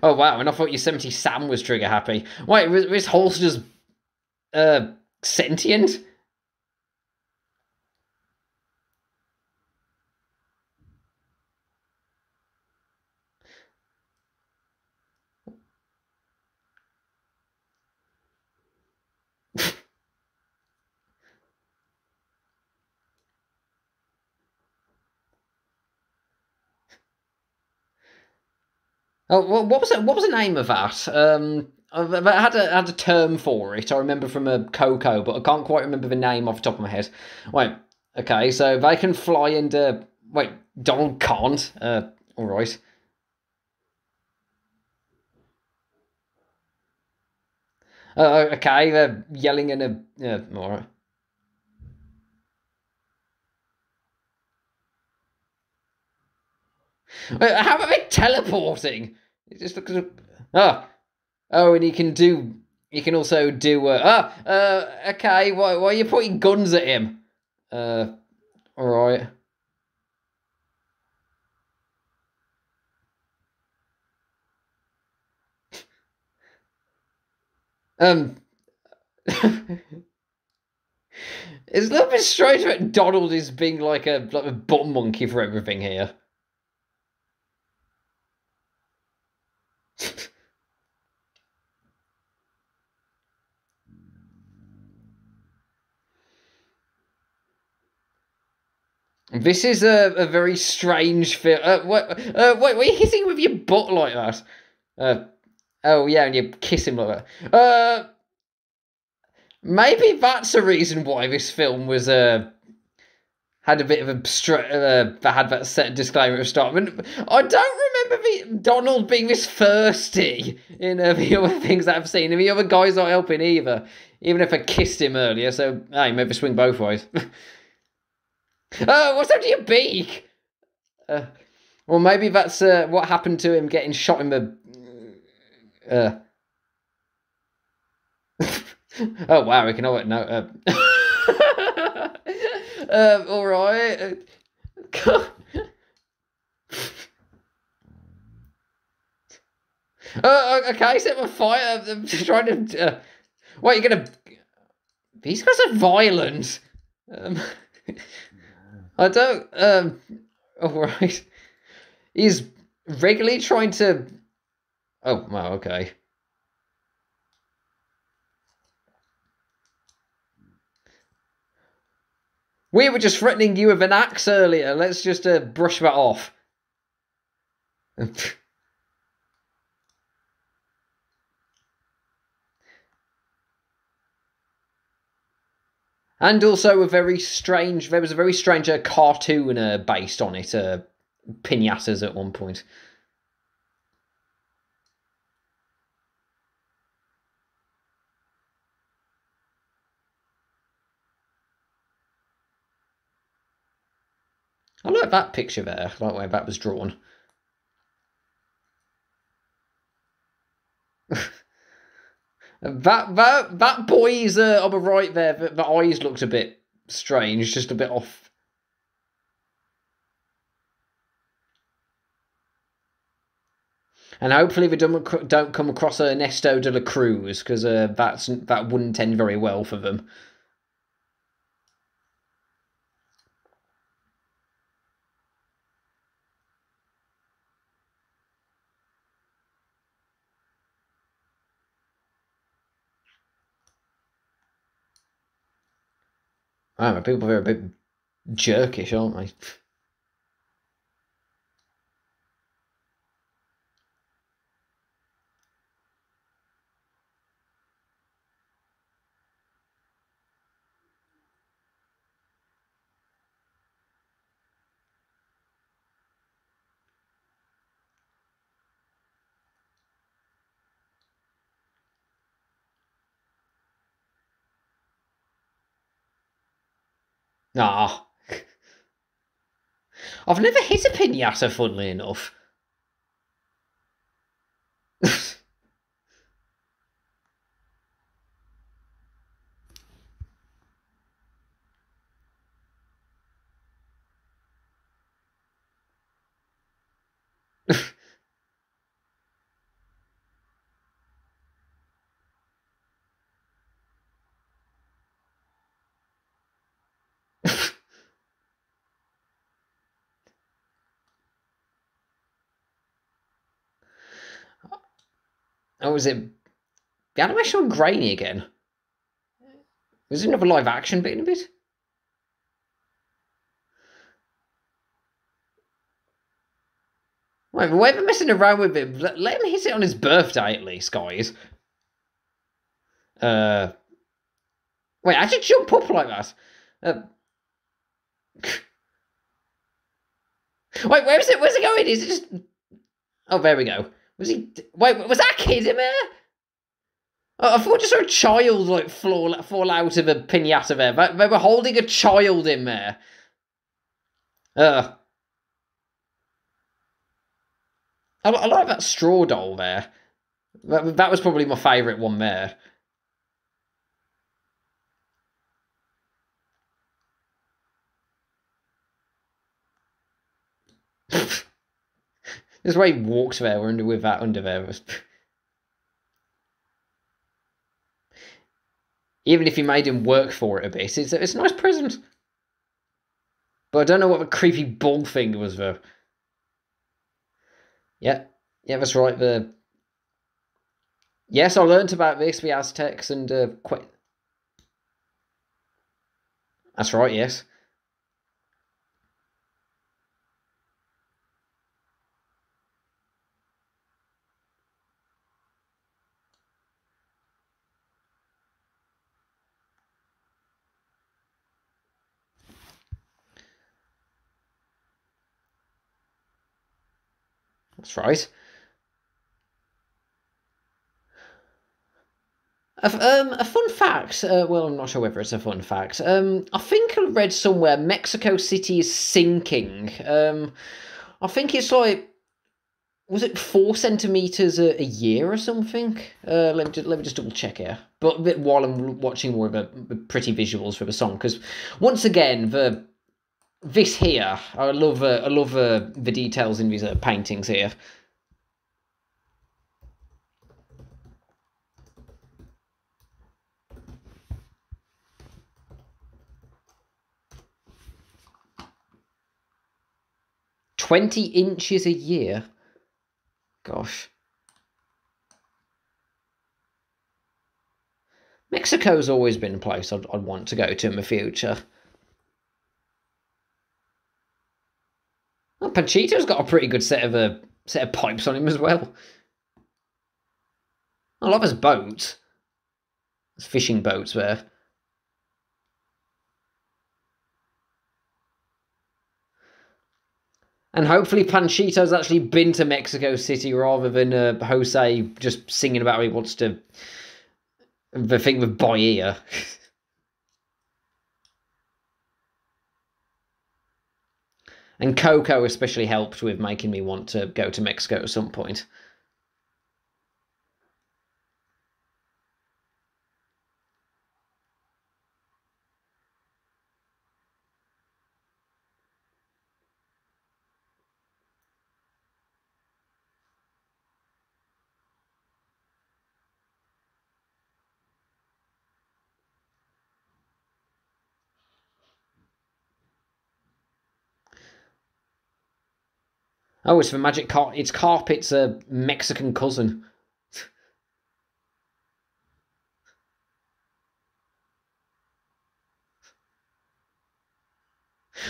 A: Oh wow, and I thought Yosemite Sam was trigger happy. Wait, was horse just sentient? Oh, what was it? What was the name of that? I had a term for it. I remember from a Coco, but I can't quite remember the name off the top of my head. Wait, okay, so they can fly and wait, Donald can't. All right. Okay, they're yelling in a. All right. Wait, how about they teleporting? It just looks. Oh, oh, and he can do. He can also do. Okay. Why are you pointing guns at him? All right. Um. It's a little bit strange that Donald is being like a bum monkey for everything here. This is a very strange film. Wait, were you hitting with your butt like that? Uh, oh yeah, and you kiss him like that. Maybe that's a reason why this film was had a bit of a had that set disclaimer at the start. I don't remember Donald being this thirsty in the other things that I've seen. And the other guys not helping either, even if I kissed him earlier. So hey, maybe swing both ways. What's up to your beak? Uh, well, maybe that's what happened to him getting shot in the. Uh... oh wow, we can all no. All right. Okay, set my fire. I'm just trying to. What, you're gonna. These guys are violent. Um, I don't. Alright. He's regularly trying to. Oh, wow, okay. We were just threatening you with an axe earlier. Let's just brush that off. And also a very strange. There was a very strange cartoon based on it. Pinatas at one point. I like that picture there. I like where that was drawn. that boy's on the right there. The eyes looked a bit strange, just a bit off. And hopefully they don't come across Ernesto de la Cruz, because that wouldn't end very well for them. I don't know, people are a bit jerkish, aren't they? Ah. I've never hit a pinata, funnily enough. Oh, was it the animation on grainy again? Was it another live action bit in a bit? Wait, why are we messing around with him? Let him hit it on his birthday at least, guys. Wait, I should jump up like that. Wait, where is it? Where's it going? Is it just... Oh, there we go. Was he... Wait, was that a kid in there? Oh, I thought I just saw a child, like, fall out of a piñata there. They were holding a child in there. I like that straw doll there. That was probably my favourite one there. This way he walks there with that under there. Even if you made him work for it a bit, it's a nice present. But I don't know what the creepy ball thing was though. Yeah, that's right. Yes, I learnt about this, the Aztecs, and that's right. Yes. That's right. A fun fact. Well, I'm not sure whether it's a fun fact. I think I read somewhere Mexico City is sinking. I think it's like, was it 4 centimeters a year or something? Let me just double check here. But while I'm watching more of the pretty visuals for the song, because once again this here, I love the details in these paintings here. $20 a year. Gosh. Mexico's always been a place I'd want to go to in the future. Oh, Panchito's got a pretty good set of pipes on him as well. I love his boat. There's fishing boats there. And hopefully Panchito's actually been to Mexico City rather than Jose just singing about how he wants to... The thing with Bahia. And Coco especially helped with making me want to go to Mexico at some point. Oh, it's the magic carpet. It's Carpet's a Mexican cousin.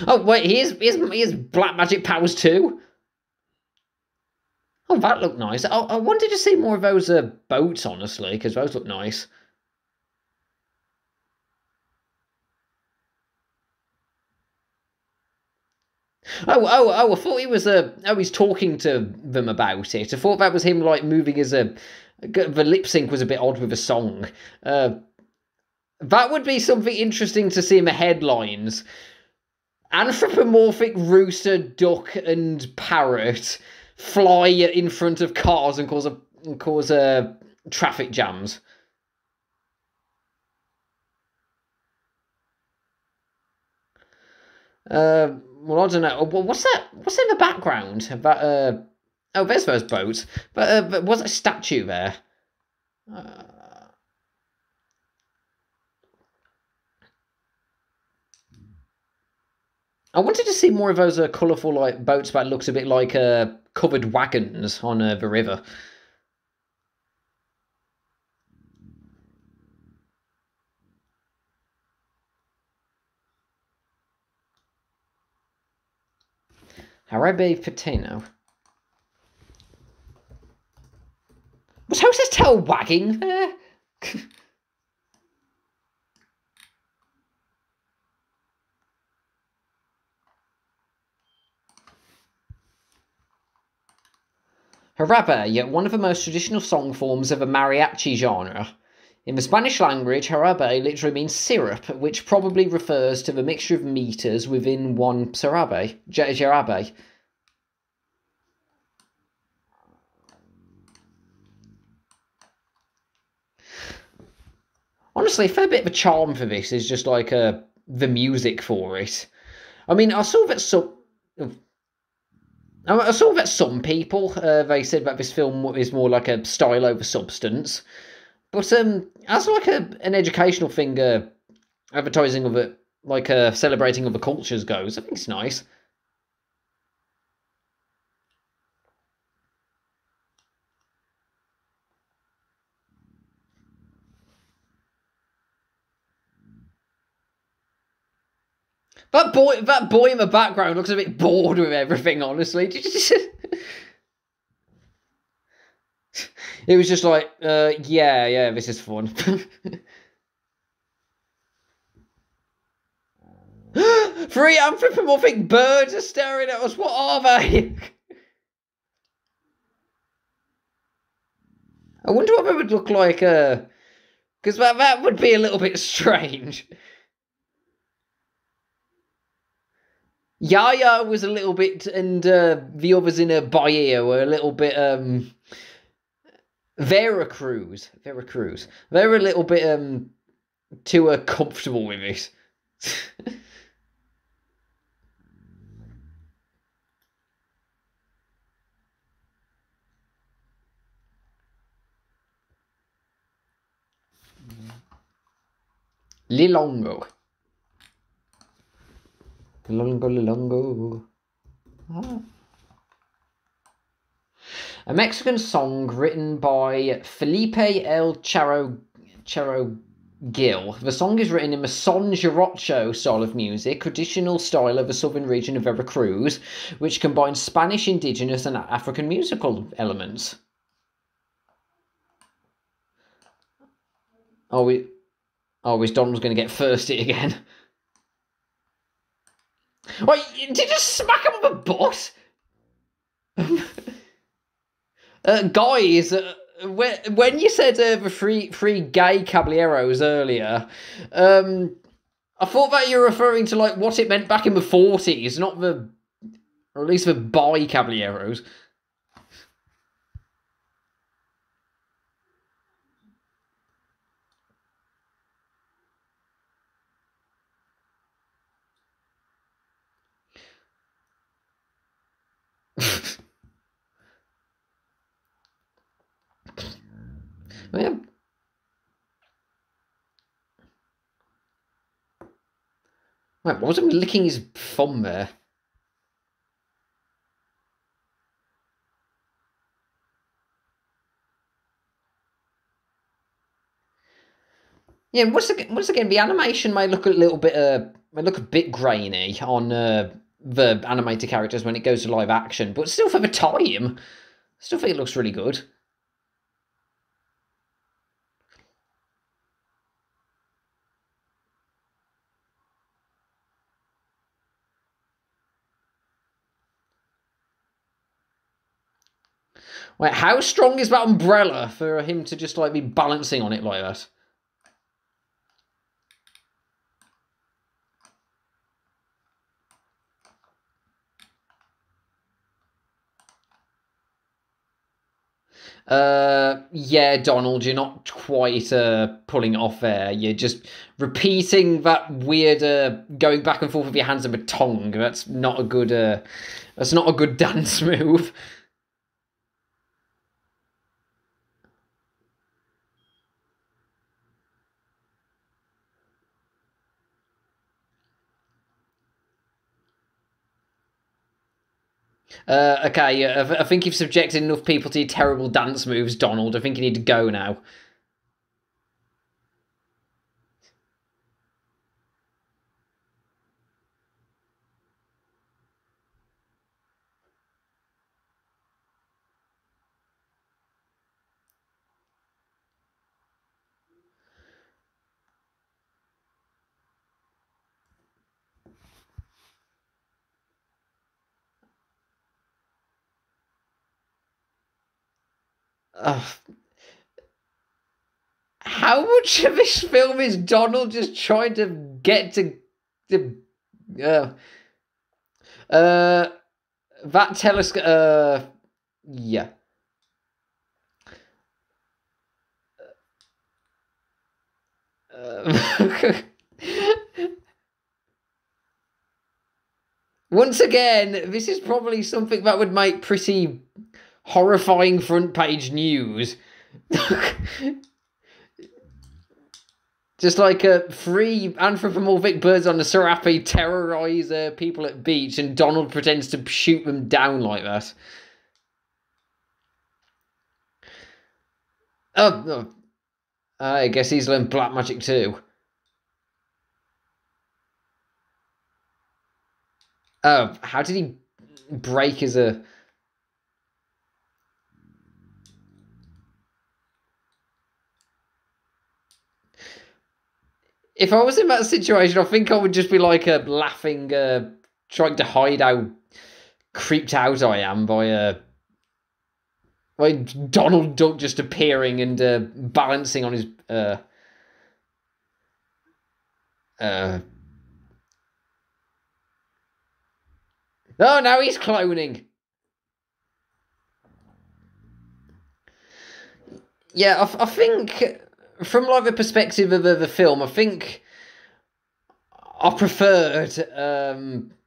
A: Oh, wait, he has black magic powers too? Oh, that looked nice. I wanted to see more of those boats, honestly, because those look nice. Oh! I thought he was he's talking to them about it. I thought that was him like moving as a. The lip sync was a bit odd with the song. That would be something interesting to see in the headlines. Anthropomorphic rooster, duck, and parrot fly in front of cars and cause traffic jams. Well, I don't know. What's that? What's in the background? That oh, there's those boats. But was a statue there? I wanted to see more of those colourful like boats that looks a bit like covered wagons on the river. Harabe Patino. Was Jose's tail wagging there? Jarabe, one of the most traditional song forms of the mariachi genre. In the Spanish language, jarabe literally means syrup, which probably refers to the mixture of meters within one jarabe. Honestly, a fair bit of a charm for this is just like the music for it. I mean, I saw that some people they said that this film is more like a style over substance, but as like an educational thing, advertising of it, like celebrating other cultures goes, I think it's nice. That boy in the background looks a bit bored with everything. Honestly, it was just like, yeah, this is fun. Three anthropomorphic birds are staring at us. What are they? I wonder what they would look like. Because that would be a little bit strange. Yaya was a little bit, and the others in a Bahia were a little bit. Veracruz. They're a little bit too comfortable with this. Lilongo. Lilongo. Ah. A Mexican song written by Felipe El Charo Gil. The song is written in the son jarocho style of music, traditional style of the southern region of Veracruz, which combines Spanish, indigenous, and African musical elements. Oh, is Donald's going to get thirsty again? Wait, did you just smack him with a bus? Guys, when you said the three gay caballeros earlier, I thought that you were referring to like what it meant back in the 40s, not or at least the bi caballeros. Yeah. Wait, what was him licking his thumb there? Yeah, once again, the animation may look a little bit, may look a bit grainy on the animated characters when it goes to live action, but still for the time, still think it looks really good. Wait, how strong is that umbrella for him to just like be balancing on it like that? Yeah, Donald, you're not quite pulling it off there. You're just repeating that weird going back and forth with your hands and a tongue. That's not a good dance move. Okay, I think you've subjected enough people to your terrible dance moves, Donald. I think you need to go now. Uh, how much of this film is Donald just trying to get to the uh, uh that telescope? Yeah. Once again, this is probably something that would make pretty horrifying front page news. Just like three anthropomorphic birds on a serape terrorize people at beach, and Donald pretends to shoot them down like that. Oh, I guess he's learned black magic too. Oh, how did he break his If I was in that situation, I think I would just be like laughing, trying to hide how creeped out I am by Donald Duck just appearing and balancing on his Oh, now he's cloning. Yeah, I think from like the perspective of the film, I think I preferred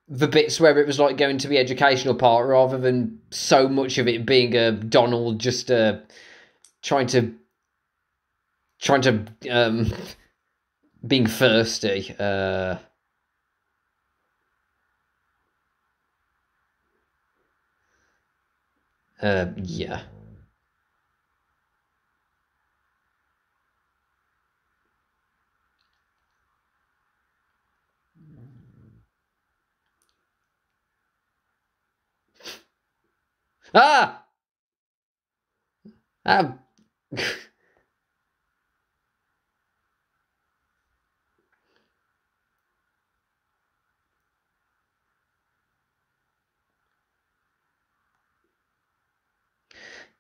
A: the bits where it was like going to the educational part rather than so much of it being Donald just trying to being thirsty. Yeah. Ah! Ah!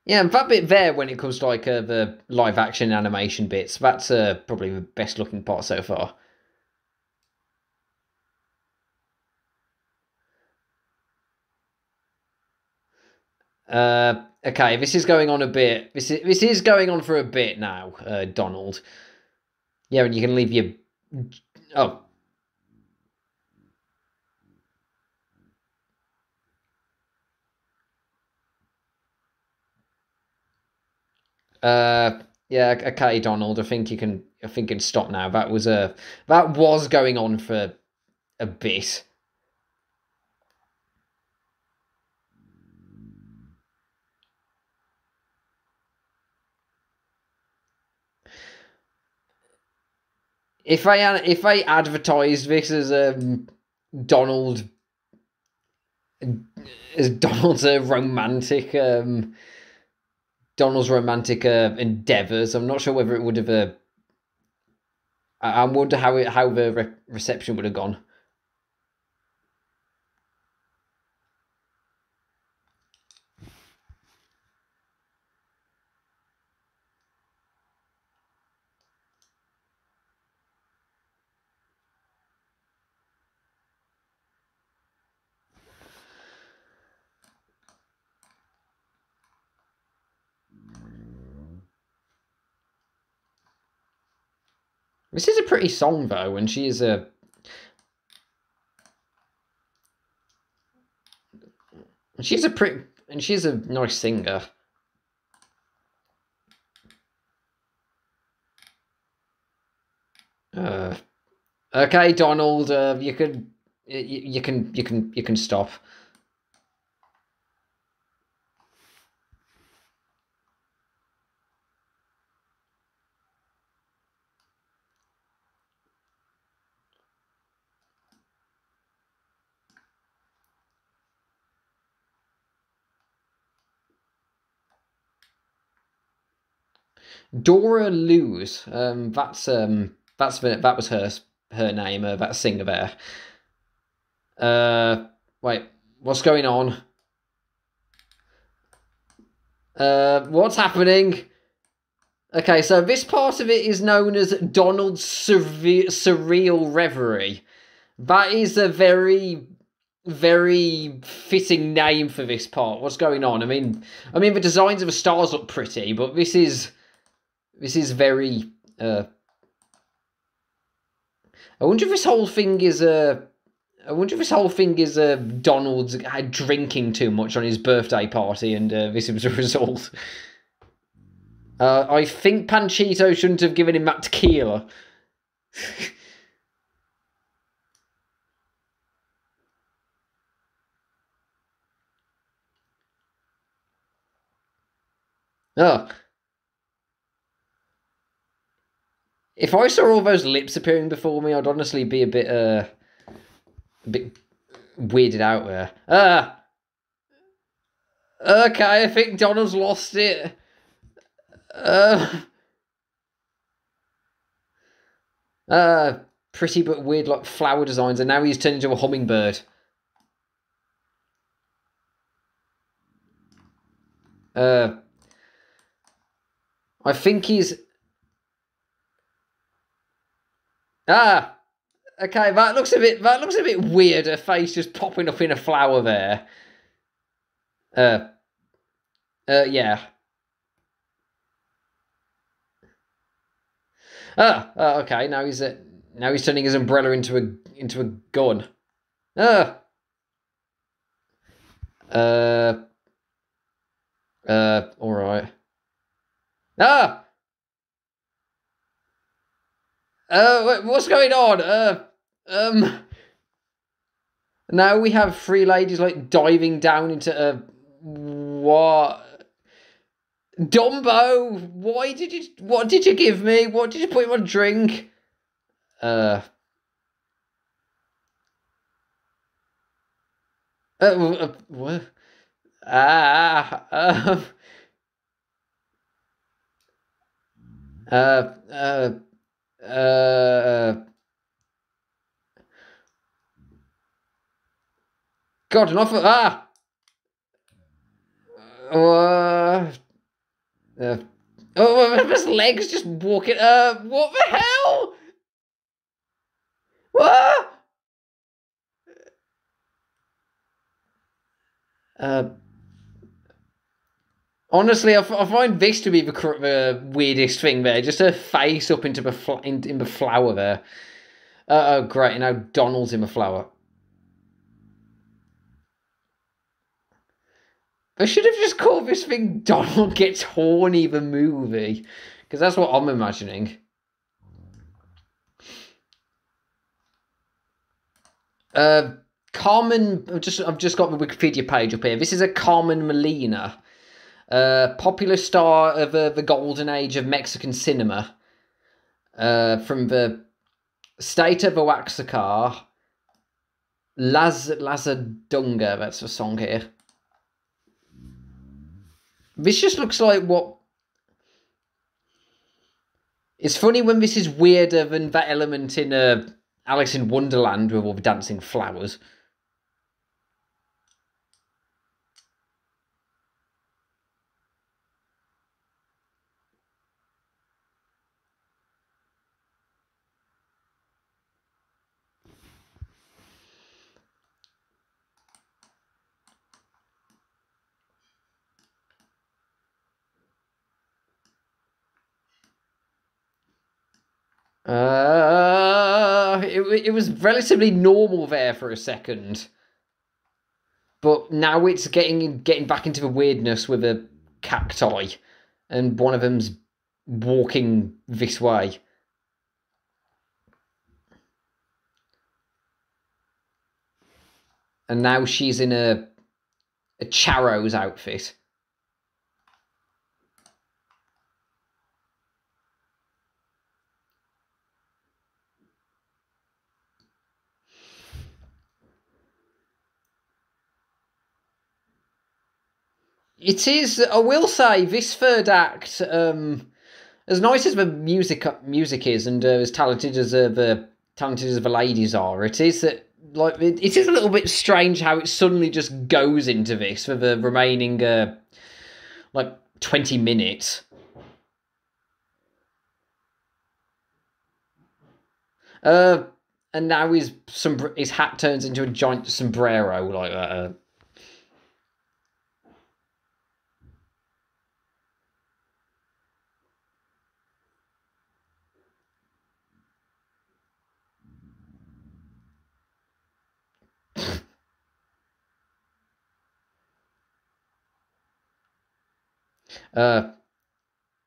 A: Yeah, that bit there when it comes to like the live action animation bits, that's probably the best looking part so far. Okay, this is going on a bit. This is going on for a bit now, Donald. Yeah, and you can leave your. Oh. Yeah. Okay, Donald. I think you can. I think you can stop now. That was going on for a bit. If I advertised this as Donald Donald's romantic endeavors, I'm not sure whether it would have. I wonder how the reception would have gone. This is a pretty song though, and she is a. She's a pretty, and she's a nice singer. Okay, Donald, you can stop. Dora Luz. That was her name. That singer there. Wait, what's going on? What's happening? Okay, so this part of it is known as Donald's Surreal Reverie. That is a very, very fitting name for this part. What's going on? I mean, the designs of the stars look pretty, but this is very. I wonder if this whole thing is Donald's drinking too much on his birthday party, and this was a result. I think Panchito shouldn't have given him that tequila. Oh. If I saw all those lips appearing before me, I'd honestly be a bit weirded out there. Okay, I think Donald's lost it. Pretty but weird, like, flower designs, and now he's turned into a hummingbird. I think he's... Okay, that looks a bit weird, a face just popping up in a flower there. Yeah. Okay, now he's turning his umbrella into a gun. All right. What's going on? Now we have three ladies, like, diving down into what? Dumbo, what did you give me? What did you put in my drink? What? God, enough of, his legs just walking, what the hell? What? Honestly, I find this to be the weirdest thing there. Just a face up into the flower there. Oh, great, now Donald's in the flower. I should have just called this thing Donald Gets Horny, the movie. Because that's what I'm imagining. Carmen, I've just got the Wikipedia page up here. This is a Carmen Molina, popular star of the golden age of Mexican cinema, from the state of Oaxaca. Lazadunga, that's the song here. This just looks like what... It's funny when this is weirder than that element in Alice in Wonderland with all the dancing flowers. It was relatively normal there for a second, but now it's getting back into the weirdness with a cacti, and one of them's walking this way. And now she's in a Charo's outfit. It is, I will say, this third act, as nice as the music is, and as talented as the ladies are, it is that like it is a little bit strange how it suddenly just goes into this for the remaining like 20 minutes. And now his hat turns into a giant sombrero like that.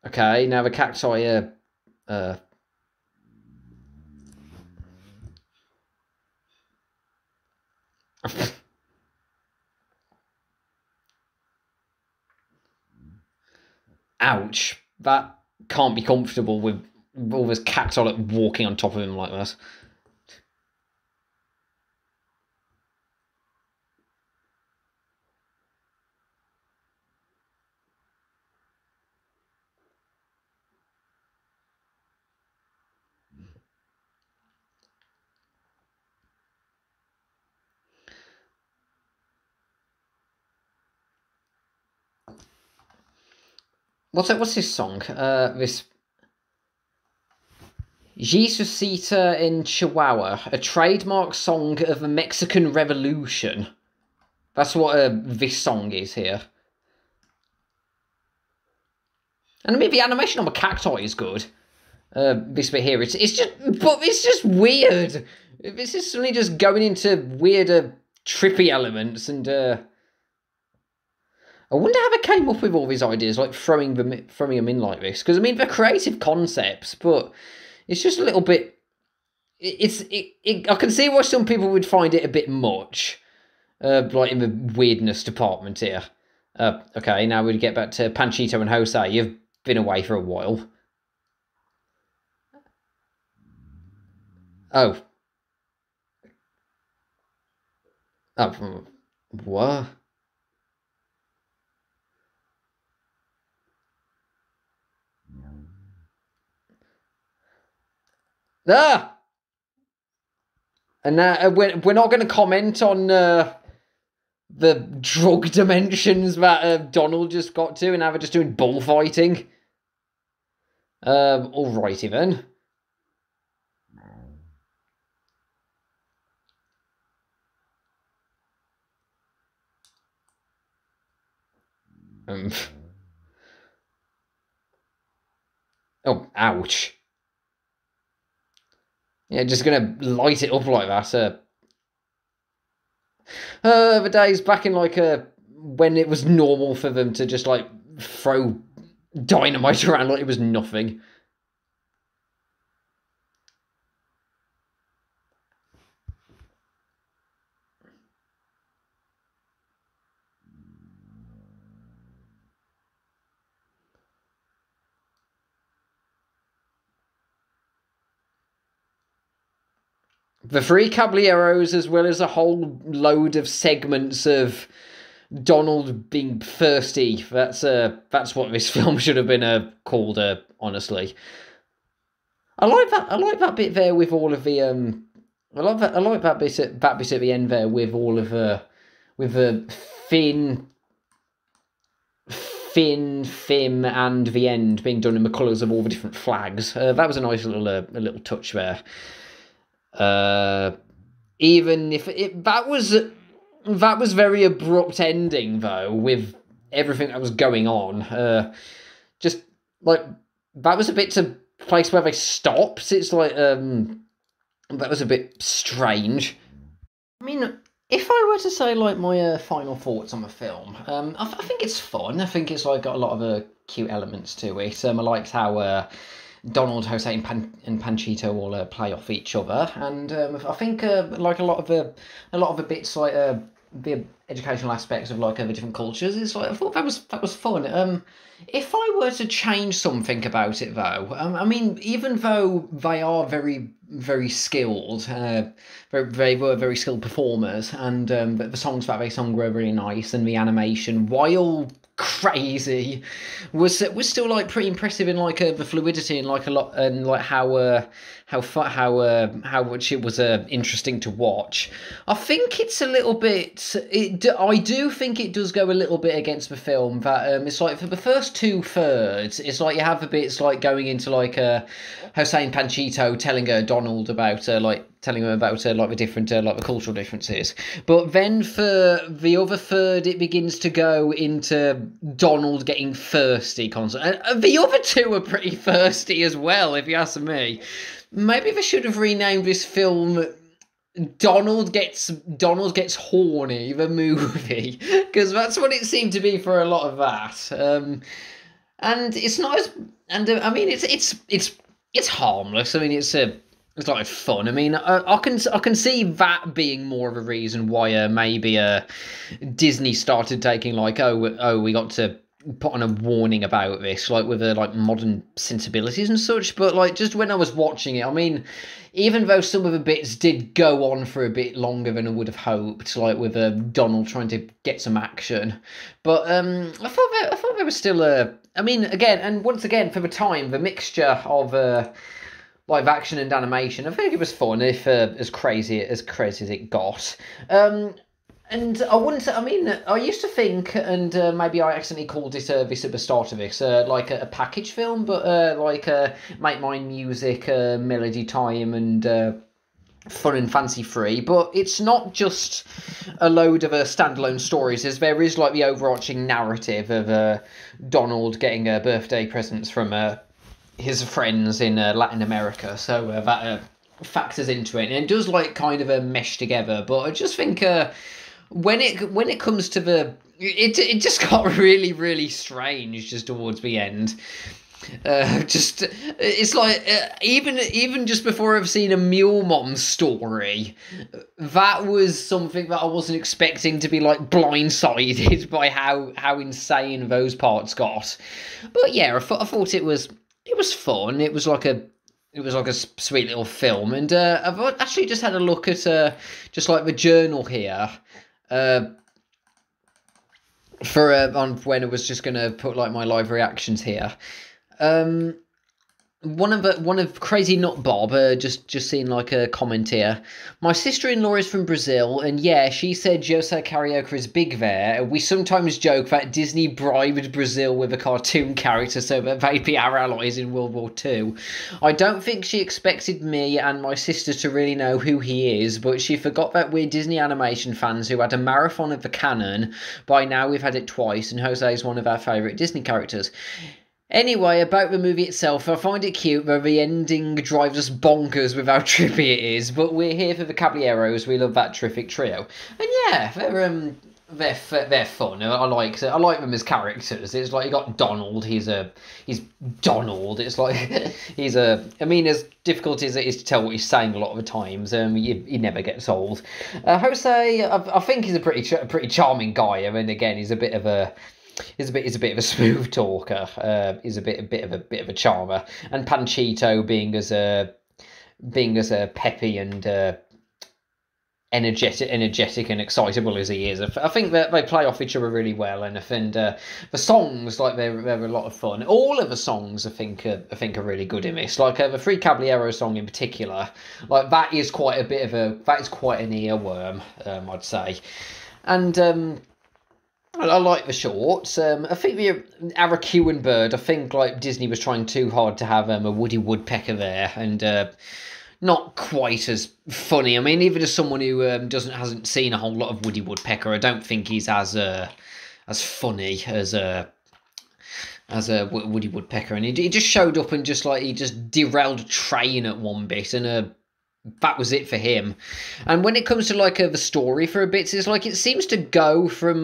A: Okay, now the cacti ouch. That can't be comfortable with all this cacti like walking on top of him like that. What's this song? This Jesucita in Chihuahua, a trademark song of the Mexican Revolution. That's what this song is here. And I mean, the animation on the cacti is good. This bit here, it's just weird. This is suddenly just going into weirder, trippy elements, and I wonder how they came up with all these ideas, like throwing them in like this. Because I mean, they're creative concepts, but it's just a little bit. I can see why some people would find it a bit much, like in the weirdness department here. Okay, now we get back to Panchito and Jose. You've been away for a while. Oh. Oh, what? Ah! And we're not going to comment on the drug dimensions that Donald just got to, and now they're just doing bullfighting. Alrighty then. Oh, ouch. Yeah, just gonna light it up like that. The days back in like when it was normal for them to just like throw dynamite around like it was nothing. The Three Caballeros, as well as a whole load of segments of Donald being thirsty. That's what this film should have been called. Honestly, I like that. I like that bit there with all of the I like that bit at the end there with all of with the Fim, and the end being done in the colours of all the different flags. That was a nice little touch there. Even if that was very abrupt ending though, with everything that was going on. Just like that was a bit to place where they stopped. It's like that was a bit strange. I mean, if I were to say like my final thoughts on the film, I think it's fun. I think it's like got a lot of cute elements to it. I liked how Donald, Jose, and Panchito all play off each other, and I think like a lot of the bits like the educational aspects of like the different cultures is like I thought that was fun. If I were to change something about it though, I mean, even though they are very skilled, they were very skilled performers, and the songs that they sung were really nice, and the animation, while crazy was still like pretty impressive in like the fluidity and like a lot and like how much it was interesting to watch. I think it's a little bit. I do think it does go a little bit against the film that it's like for the first 2/3, it's like you have the bits like going into like Hossein Panchito telling Donald about telling him about like the different like the cultural differences, but then for the other third it begins to go into Donald getting thirsty constantly, and the other two are pretty thirsty as well, if you ask me. Maybe they should have renamed this film Donald Gets Horny, the movie, because that's what it seemed to be for a lot of that. And it's not as, and I mean it's harmless. I mean it's like fun. I mean I can see that being more of a reason why maybe Disney started taking like we got to put on a warning about this, like with like modern sensibilities and such. But like just when I was watching it, I mean, even though some of the bits did go on for a bit longer than I would have hoped, like with Donald trying to get some action, but I thought there was still I mean, again, and once again for the time, the mixture of live action and animation, I think it was fun, if as crazy as it got. And I wouldn't say, I mean, I used to think, and maybe I accidentally called it this at the start of this, like a package film, but like Make Mine music, melody time, and fun and fancy free. But it's not just a load of standalone stories, as there is like the overarching narrative of Donald getting birthday presents from his friends in Latin America, so that factors into it, and it does like kind of mesh together. But I just think when it comes to it just got really, really strange just towards the end. It's like even just before I've seen a Mule Mom story, that was something that I wasn't expecting to be like blindsided by how insane those parts got. But yeah, I thought it was fun. It was like a sweet little film, and I've actually just had a look at just like the journal here. For on when I was just gonna put like my live reactions here. One of Crazy Nut Bob just seen like a comment here. My sister-in-law is from Brazil, and yeah, she said José Carioca is big there. We sometimes joke that Disney bribed Brazil with a cartoon character so that they'd be our allies in World War II. I don't think she expected me and my sister to really know who he is, but she forgot that we're Disney animation fans who had a marathon of the canon. By now we've had it twice, and Jose is one of our favourite Disney characters. Anyway, about the movie itself, I find it cute that the ending drives us bonkers with how trippy it is, but we're here for the Caballeros. We love that terrific trio, and yeah, they're fun. I like them as characters. It's like you got Donald. He's Donald. It's like I mean, as difficult as it is to tell what he's saying a lot of the times, he never gets old. Jose, I think he's a pretty charming guy. I mean, again, he's a bit of a smooth talker. He's a bit of a charmer, and Panchito being as peppy and energetic and excitable as he is. I think that they play off each other really well, and the songs, like they're a lot of fun. All of the songs I think are really good in this. Like the Three Caballeros song in particular, like that is quite an earworm, I'd say, and. I like the shorts. I think the Aracuan bird, I think like Disney was trying too hard to have a Woody Woodpecker there, and not quite as funny. I mean, even as someone who hasn't seen a whole lot of Woody Woodpecker, I don't think he's as funny as Woody Woodpecker. And he just showed up and he just derailed a train at one bit, and that was it for him. And when it comes to like the story for a bit, it's like it seems to go from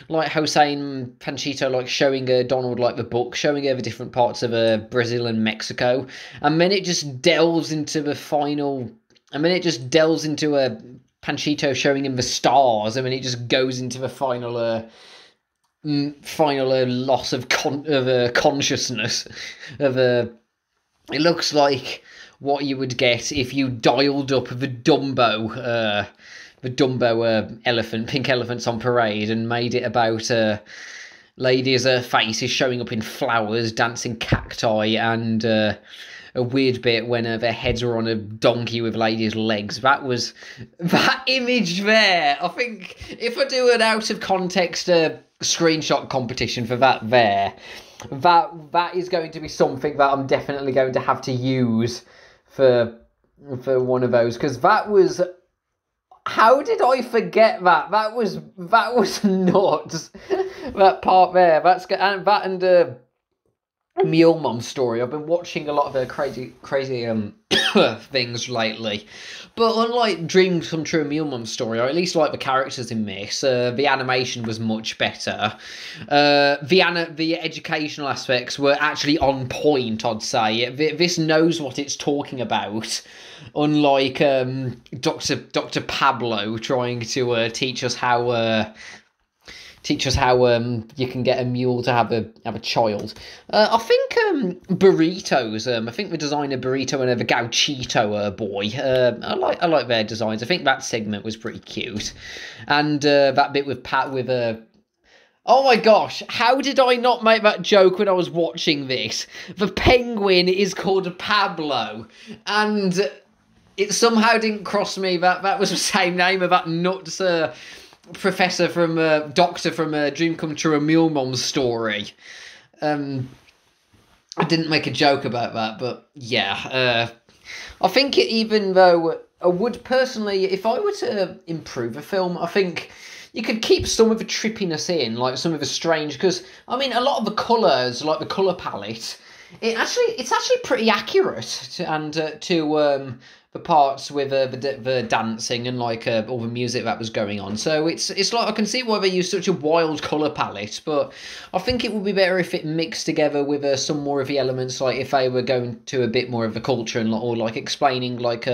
A: like Hossein Panchito like showing Donald like the book, showing the different parts of Brazil and Mexico, and then it just delves into Panchito showing him the stars, and then it just goes into the final loss of consciousness of it looks like what you would get if you dialed up the Dumbo elephant, pink elephants on parade, and made it about lady's face is showing up in flowers, dancing cacti, and a weird bit when their heads are on a donkey with ladies' legs. That image there. I think if I do an out of context screenshot competition for that there, that is going to be something that I'm definitely going to have to use for one of those, because that was. How did I forget that? That was nuts. That part there. That and Mule Mom's story. I've been watching a lot of her crazy things lately. But unlike Dreams Come True and Mule Mom's story, I at least like the characters in this. The animation was much better. The educational aspects were actually on point, I'd say. This knows what it's talking about. Unlike Dr. Pablo trying to teach us how you can get a mule to have a child. I think burritos. I think the designer Burrito and the Gauchito boy. I like their designs. I think that segment was pretty cute, and that bit with Pat with a. Oh my gosh, how did I not make that joke when I was watching this? The penguin is called Pablo, and it somehow didn't cross me that was the same name of that nuts professor from doctor from Dream Come True and Mule Mom's story. I didn't make a joke about that, but yeah. I think even though I would personally, if I were to improve a film, I think you could keep some of the trippiness in, like some of the strange, because I mean a lot of the colours, like the colour palette, it's actually pretty accurate to the parts with the dancing and like all the music that was going on. So it's like I can see why they use such a wild colour palette, but I think it would be better if it mixed together with some more of the elements, like if they were going to a bit more of the culture and or like explaining like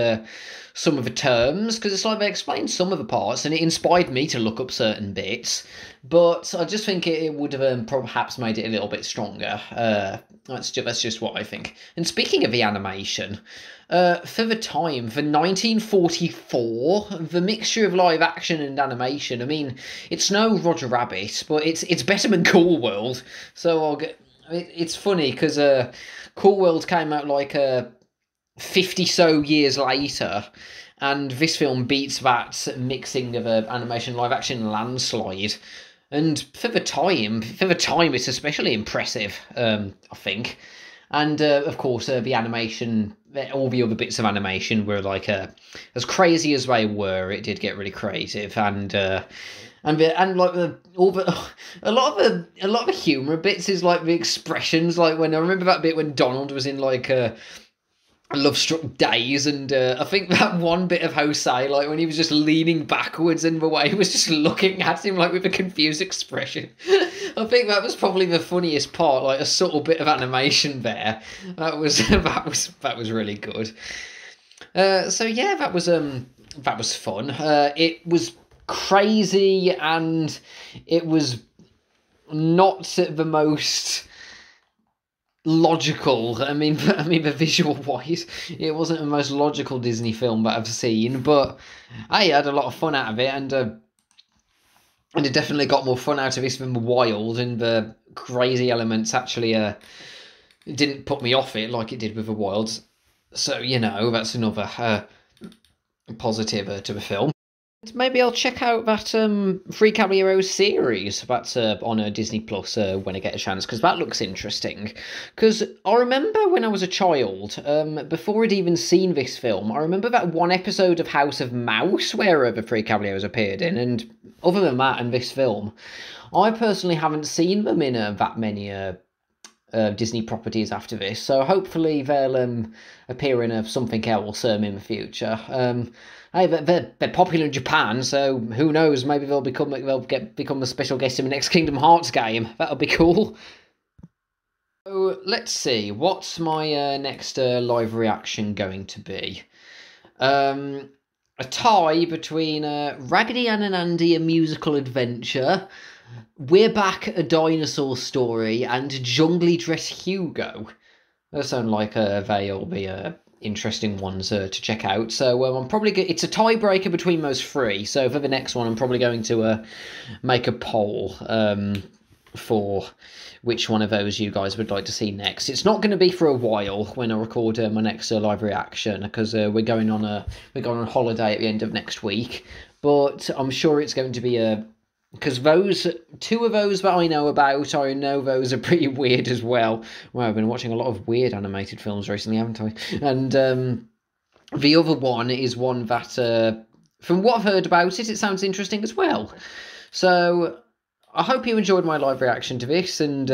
A: some of the terms, because it's like they explained some of the parts and it inspired me to look up certain bits, but I just think it would have perhaps made it a little bit stronger. That's just what I think. And speaking of the animation, for the time, for 1944, the mixture of live action and animation, I mean, it's no Roger Rabbit, but it's better than Cool World. So it's funny because Cool World came out like 50 so years later, and this film beats that mixing of animation live action landslide. And for the time it's especially impressive, I think. And of course the animation, all the other bits of animation were like as crazy as they were, it did get really creative, and like a lot of the humor bits is like the expressions, like when I remember that bit when Donald was in like Love Struck Days, and I think that one bit of Jose, like when he was just leaning backwards and the way he was just looking at him like with a confused expression. I think that was probably the funniest part, like a subtle bit of animation there. That was really good. So yeah, that was fun. It was crazy, and it was not the most logical. I mean, the visual wise, it wasn't the most logical Disney film that I've seen, but I had a lot of fun out of it, and it definitely got more fun out of this than the Wild, and the crazy elements actually didn't put me off it like it did with the Wilds. So you know, that's another positive to the film. Maybe I'll check out that Three Caballeros series that's on Disney Plus when I get a chance, because that looks interesting. Because I remember when I was a child, before I'd even seen this film, I remember that one episode of House of Mouse where the Three Caballeros appeared in, and other than that and this film, I personally haven't seen them in that many Disney properties after this, so hopefully they'll appear in something else in the future. Hey, they're popular in Japan, so who knows? Maybe they'll become a special guest in the next Kingdom Hearts game. That'll be cool. So let's see, what's my next live reaction going to be? A tie between Raggedy Ann and Andy: A Musical Adventure, We're Back: A Dinosaur Story, and Jungly Dress Hugo. Those sound like they'll be interesting ones to check out. So I'm probably it's a tiebreaker between those three. So for the next one, I'm probably going to make a poll. for which one of those you guys would like to see next. It's not going to be for a while when I record my next live reaction, because we're going on holiday at the end of next week. But I'm sure it's going to be because two of those that I know about, I know those are pretty weird as well. Well, I've been watching a lot of weird animated films recently, haven't I? And the other one is one that, from what I've heard about it, it sounds interesting as well. So I hope you enjoyed my live reaction to this, and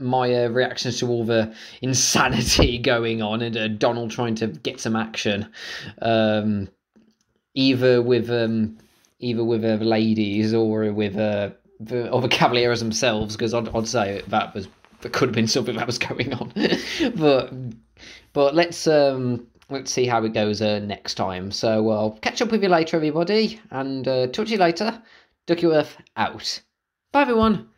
A: my reactions to all the insanity going on, and Donald trying to get some action, either with ladies or with the other Caballeros themselves, because I'd say that could have been something that was going on. but let's see how it goes next time. So I'll catch up with you later, everybody, and talk to you later. Duckyworth out. Bye, everyone.